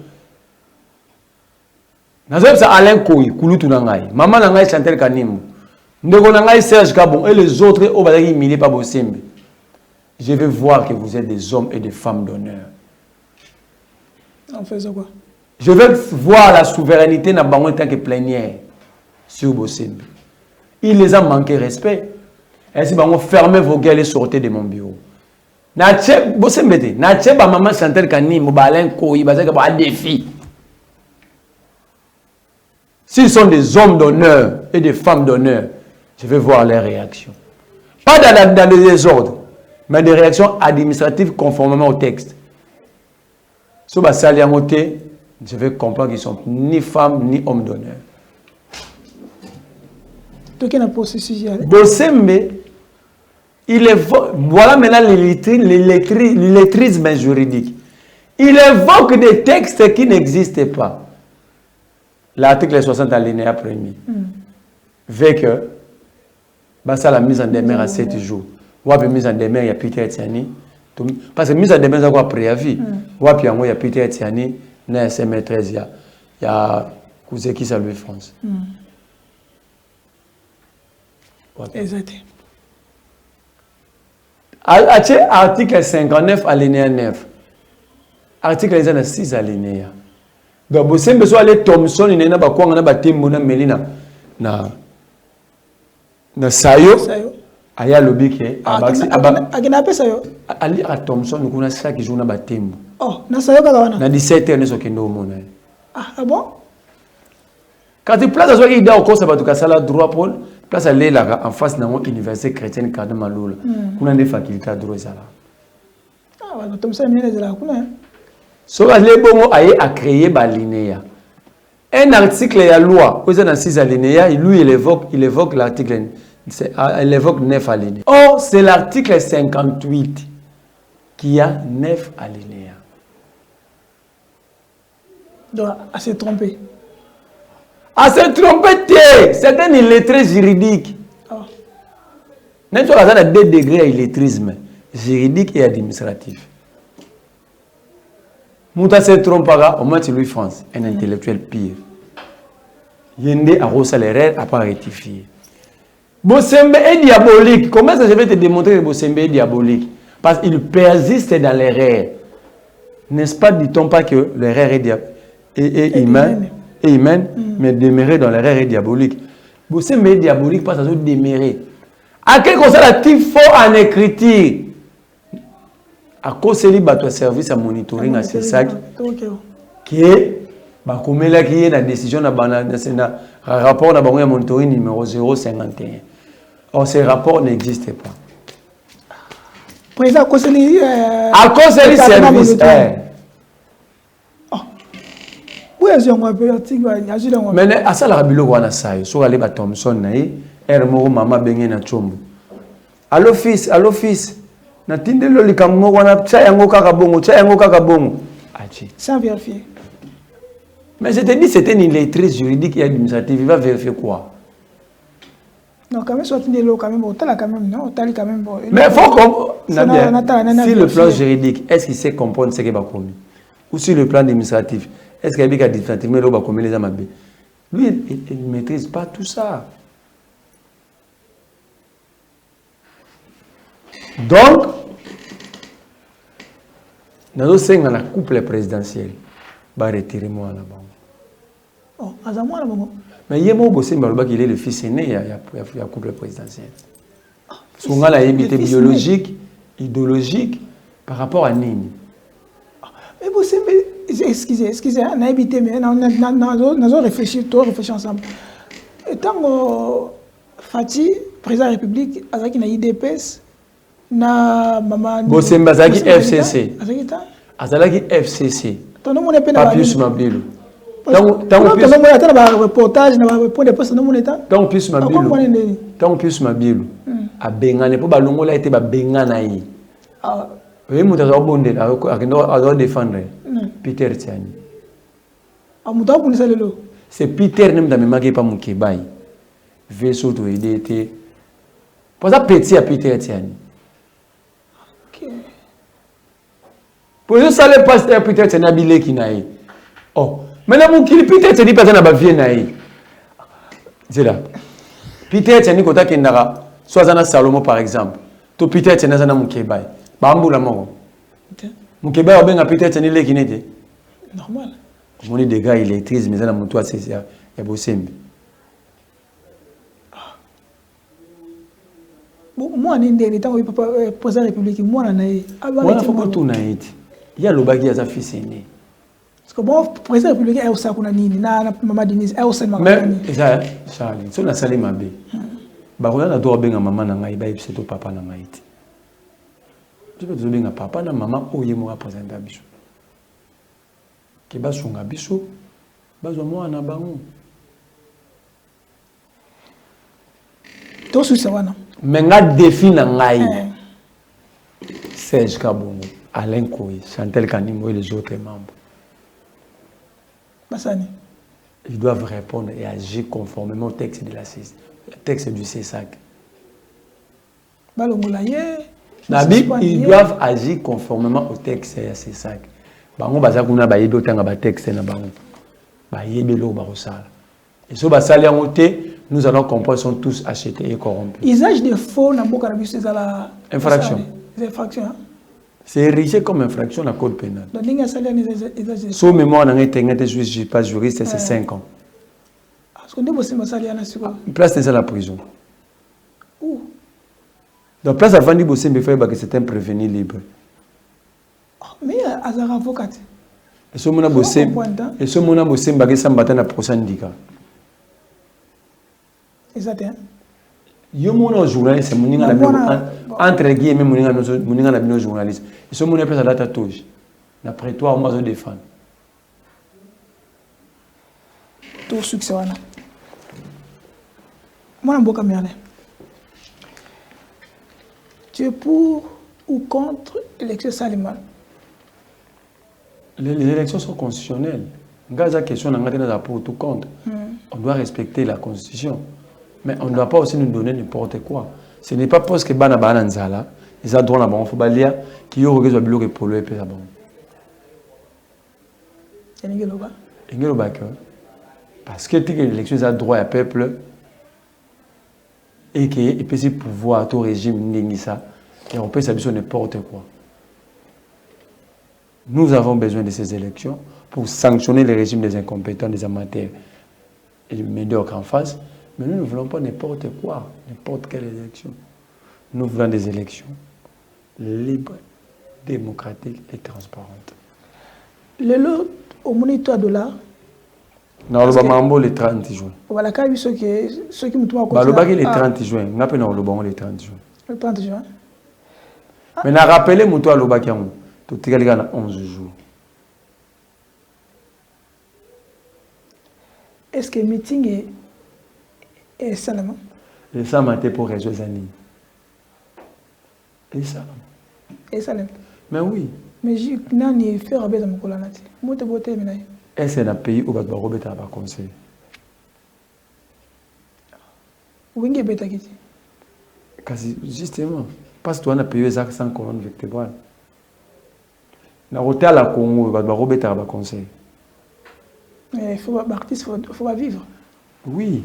Nazem Alain Koyi, Kouloutou Nangaï, Maman Nangaï, Chantel Kanim, Ndego Nangaï, Serge Kabon et les autres, au Badagi Mili Pabosimbe. Je veux voir que vous êtes des hommes et des femmes d'honneur. En faisant quoi? Je veux voir la souveraineté dans Bango en tant que plénière sur Bosimbe. Il les a manqué respect. Et si vous fermez vos gueules et sortez de mon bureau. Maman Chantel Kanim, Alain Koyi, défi. S'ils sont des hommes d'honneur et des femmes d'honneur, je vais voir leurs réactions. Pas dans le désordre, mais des réactions administratives conformément au texte. Si vous avez je vais comprendre qu'ils ne sont ni femmes ni hommes d'honneur. Bosembe, il évoque, voilà maintenant l'illettrisme juridique. Il évoque des textes qui n'existent pas. L'article 60 alinéa 1er. Veut que, ça la mise en demeure à 7 jours. Ou la mise en demeure, il y a Peter Etiani. Parce que mise en demeure, il y a préavis. Ou il y a Peter Etiani, il y a SM13, il y a Kouzeki Salut France. Exact. Article 59 alinéa 9. Article 6 alinéa. Donc, vous savez, vous allez Thomson, il y a un tembo na melina na sayo. Aya lobby ke abaxi agena pesa yo. Ali a Thomson nous connaissons ça qui joue na batembo. Oh, na sayo kaka wana. Na 17h ne sokendo mona. Ah bon? Quand tu places à il au conseil de Kassala droit pour place à là en face de l'université chrétienne Cardin Maloula. On a des facultés à droit ça là. Ah voilà, Thomson est là kuna. So les bongo a créé l'alinéa. Un article de la loi, vous êtes dans 6 alinéas, lui il évoque l'article, il évoque 9 alinéas. Or, c'est l'article 58 qui a 9 alinéas. Donc, à se tromper. À se tromper, c'est un illettré juridique. Même si on a 2 degrés à illettrisme, juridique et administratif. Mouta se trompera, au moins c'est Louis France, un intellectuel pire. Yende a reçu l'erreur, à pas rectifier. Bosembe est diabolique. Comment ça je vais te démontrer que Bosembe est diabolique? Parce qu'il persiste dans l'erreur. N'est-ce pas, dit-on pas que l'erreur est humaine, mais demeurer dans l'erreur est diabolique. Bosembe est diabolique parce que ça demeurer. À quel conservatif fort en écriture? À cause de service à monitoring à CISAC, qui est la décision de rapport de monitoring numéro 051. Or, ce rapport n'existe pas. Président, à cause de service. Mais à ça, la bilo wana sayo. So aller ba Thomson na yi, ermo mama benye na chombo. À l'office. Na tinde lo likamgo wana chayango kaka bongo. Achi. Sans vérifier. Mais je te dis c'était une illettriste juridique et administrative, il va vérifier quoi? Non, quand même soit tinde lo quand même quand même non, tali quand même. Mais faut comprendre si le plan juridique, est-ce qu'il sait comprendre ce qui va commis? Ou sur le plan administratif, est-ce qu'il y a administrativement le va commis les amabé? Lui, il ne maîtrise pas tout ça. Donc, dans le sein de la couple présidentielle, il va retirer moi là-bas. Oh, à moi là-bas. Mais il y a qu'il est le fils aîné, il y a couple présidentiel. Souvent, la habité biologique, idéologique, par rapport à Nini. Mais vous savez, excusez, on a habité, mais on a réfléchi ensemble. Et tant que Fatih, président de la République, a dit qu'il y a IDPS, na maman Bosembe azalaki FCC. Azalaki FCC. Papius Mabilo. Reportage na point de presse non état. Tant Pius Mabilo. Tant Pius Mabilo. A bengane po balongola été ba bengana yi. Ah. Oui, muta za bonde la a défendre Peter Tiani. Ah muta pour ça lelo. C'est Peter nem da memaki pa mukebai. Veso to idete. Pour ça petit à Peter Tiani. OK. Pour ça le pasteur Peter Tiani abile kinayi. Oh. Maintenant, mon kili Peter Tiani personne n'a pas vu naï. C'est là. Peter Tiani kota kendara, soit zana Salomo par exemple. To Peter Tiani zana mukebai. Bambula moko. Mukebai obenga Peter Tiani le kinete. Normal. Moni des gars électriques mais zana mutua c'est ya bosembe. Moi ni ndeni tango papa président république moi na naï. Moi faut pas tout naï. Il y a lobaki ya za fils aîné. Parce que bon, le président républicain est aussi à Nini, na maman Denise, est aussi à mais ça, Charlie, si on a salé ma bé, bah on a droit bien à maman na ngai, bah c'est au papa na ngai. Tu peux dire bien à papa na maman, oh il me représente à biso. Que bah son à biso, bah au moins na bango. Tout ça va non. Mais nga défi na ngai. Serge Kabongo, Alain Koui, Chantal Kanimo et les autres membres. Ils doivent répondre et agir conformément au texte de la CESAC, texte du CESAC. Ils doivent agir conformément au texte de la CESAC. Nous allons comprendre qu'ils sont tous achetés et corrompus. Usage de faux dans beaucoup de la infraction. Infraction. C'est érigé comme infraction dans le code pénal. Sauf mémoire, je ne suis pas juriste, c'est 5 ans. Place dans la prison. Donc, place avant de bosser, que c'est un prévenu libre. Mais il y a un avocat. Et ce moment bossé, c'est un procès indica. Exactement. Yo mon journaliste entre guillemets mon journaliste et ce mon appelle ça data touche d'après toi moi je défends tout succès wana moi mboka miale tu es pour ou contre l'élection Salima? Les élections sont constitutionnelles. Gaza question on pour ou contre. On doit respecter la constitution. Mais on ne doit pas aussi nous donner n'importe quoi. Ce n'est pas parce que Bana Bana Nzala, ils ont droit à la Fobalia, qui ont regardé le polo et Pézabon. Parce que l'élection a droit à peuple et qu'il peut pouvoir tout régime Ningisa et on peut s'habiller sur n'importe quoi. Nous avons besoin de ces élections pour sanctionner le régime des incompétents, des amateurs et des médiocres en face. Mais nous ne voulons pas n'importe quoi, n'importe quelle élection. Nous voulons des élections libres, démocratiques et transparentes. Le lot au moniteur de là. Non, le 30 juin. Voilà, quand ceux qui me trouvent le 30 juin. Nous appelons le 30 juin. Le 30 juin. Mais nous rappelons que nous avons 11 jours. Est-ce que le meeting est. Et Salama. Et ça m'a été pour résoudre les années. Et Salama. Et Salama. Mais oui. Mais je n'ai fait pas de mon colonati. Moi, tu as été et c'est un pays où tu vas remettre à conseil. Où est-ce que tu as justement, parce que tu as un pays sans colonne vertébrale. Dans l'hôtel à Congo, tu vas remettre à conseil. Il faut pas vivre. Oui.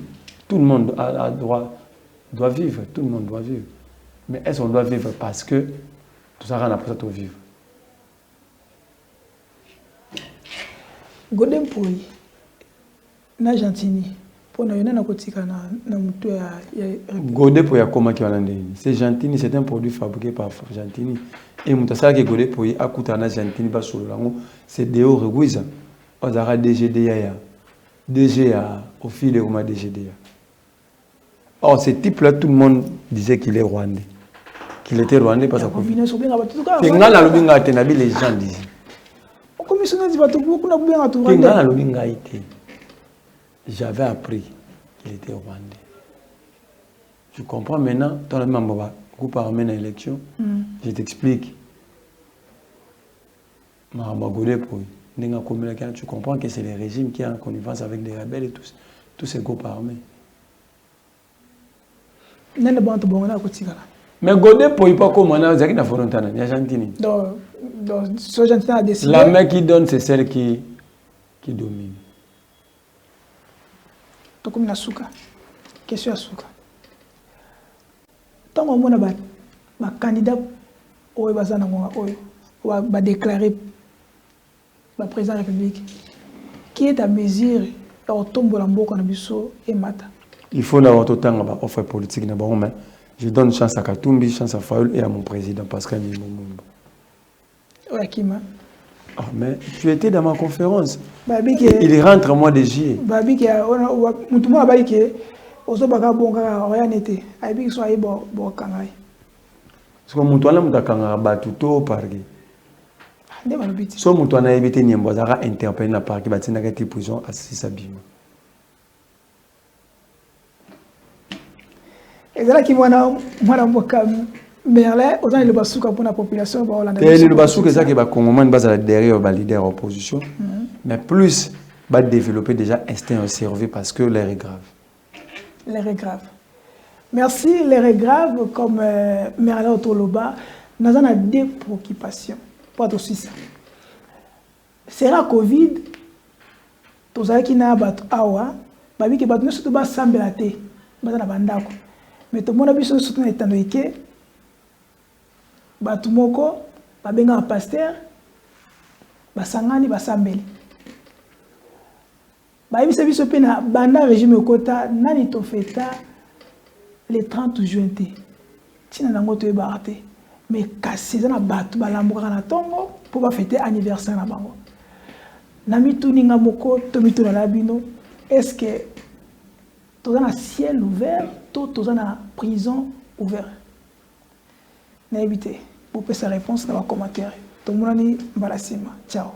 Tout le monde doit vivre, tout le monde doit vivre. Mais est-ce qu'on doit vivre parce que tout ça rend après ça vivre? Godem Poyi, na Gentini, pour na yona na kotika na mutu ya Godem Poyi comment qui va c'est Gentini, c'est un produit fabriqué par Gentini. Et mutasala que Godem Poyi a coûté na Gentini ba solo lango, c'est Deo Reguiza. On aura DGDA. DGA au fil de Roma DGDA. Or, ce type-là, tout le monde disait qu'il est rwandais. qu'il était rwandais parce que Covid. Les gens disent. J'avais appris qu'il était rwandais. Je comprends maintenant, dans le même groupe armé dans l'élection, je t'explique. Tu comprends que c'est le régime qui est en connivence avec les rebelles et tous ces groupes armés. Mais Godé pour pas comme on a dit na frontana, ni Argentine. La main qui donne c'est celle qui domine. To comme na suka. Question à suka. Tant on a ba candidat au bazana ngo oyo ba déclarer ba président de la République. Qui est à mesure au tombo la mboka na biso et mata. Il faut d'avoir autant ba offre politique na bon mais je donne chance à Katumbi, chance à Fayoul et à mon président Pascal Nimomumba. Ouais, Kima. Ah, mais tu étais dans ma conférence. Babike, il rentre au mois de juillet. Babike, tout le monde a dit que Ozo Baka Bonga rien n'était. Abik soit bon kangai. Parce que mon toile m'a kanga batuto pargi. So mon toile a évité Niembozara interpellé na pargi batina kati prison à Sisabima. Et là qui mwana mboka Merlin autant le basuka pour la population ba Hollande. Et le basuka ça qui va Congolais base derrière ba leader opposition. Mais plus va développer déjà instinct au cerveau parce que l'air est grave. L'air est grave. Merci, l'air est grave comme Merlin Otoloba, nous avons deux préoccupations. Pas aussi ça. C'est la Covid. Tous ceux qui n'ont pas awa, babi qui bat nous surtout bas sambelate, bas na bandako. Mais tout le monde a besoin surtout étant donné que batumoko, babenga un pasteur, basangani basambeli. Babi se biso pena banda régime kota nani to feta le 30 juin te. Tina nango to ebarte. Mais kasi za na batu balamboka na tongo pour ba fêter anniversaire na bango. Nami tuninga moko to mituna na bino. Est-ce que toza na ciel ouvert, toza na prison ouvert? Na éviter. Pour faire sa réponse dans les commentaires. Tout le monde mbala sima. Ciao.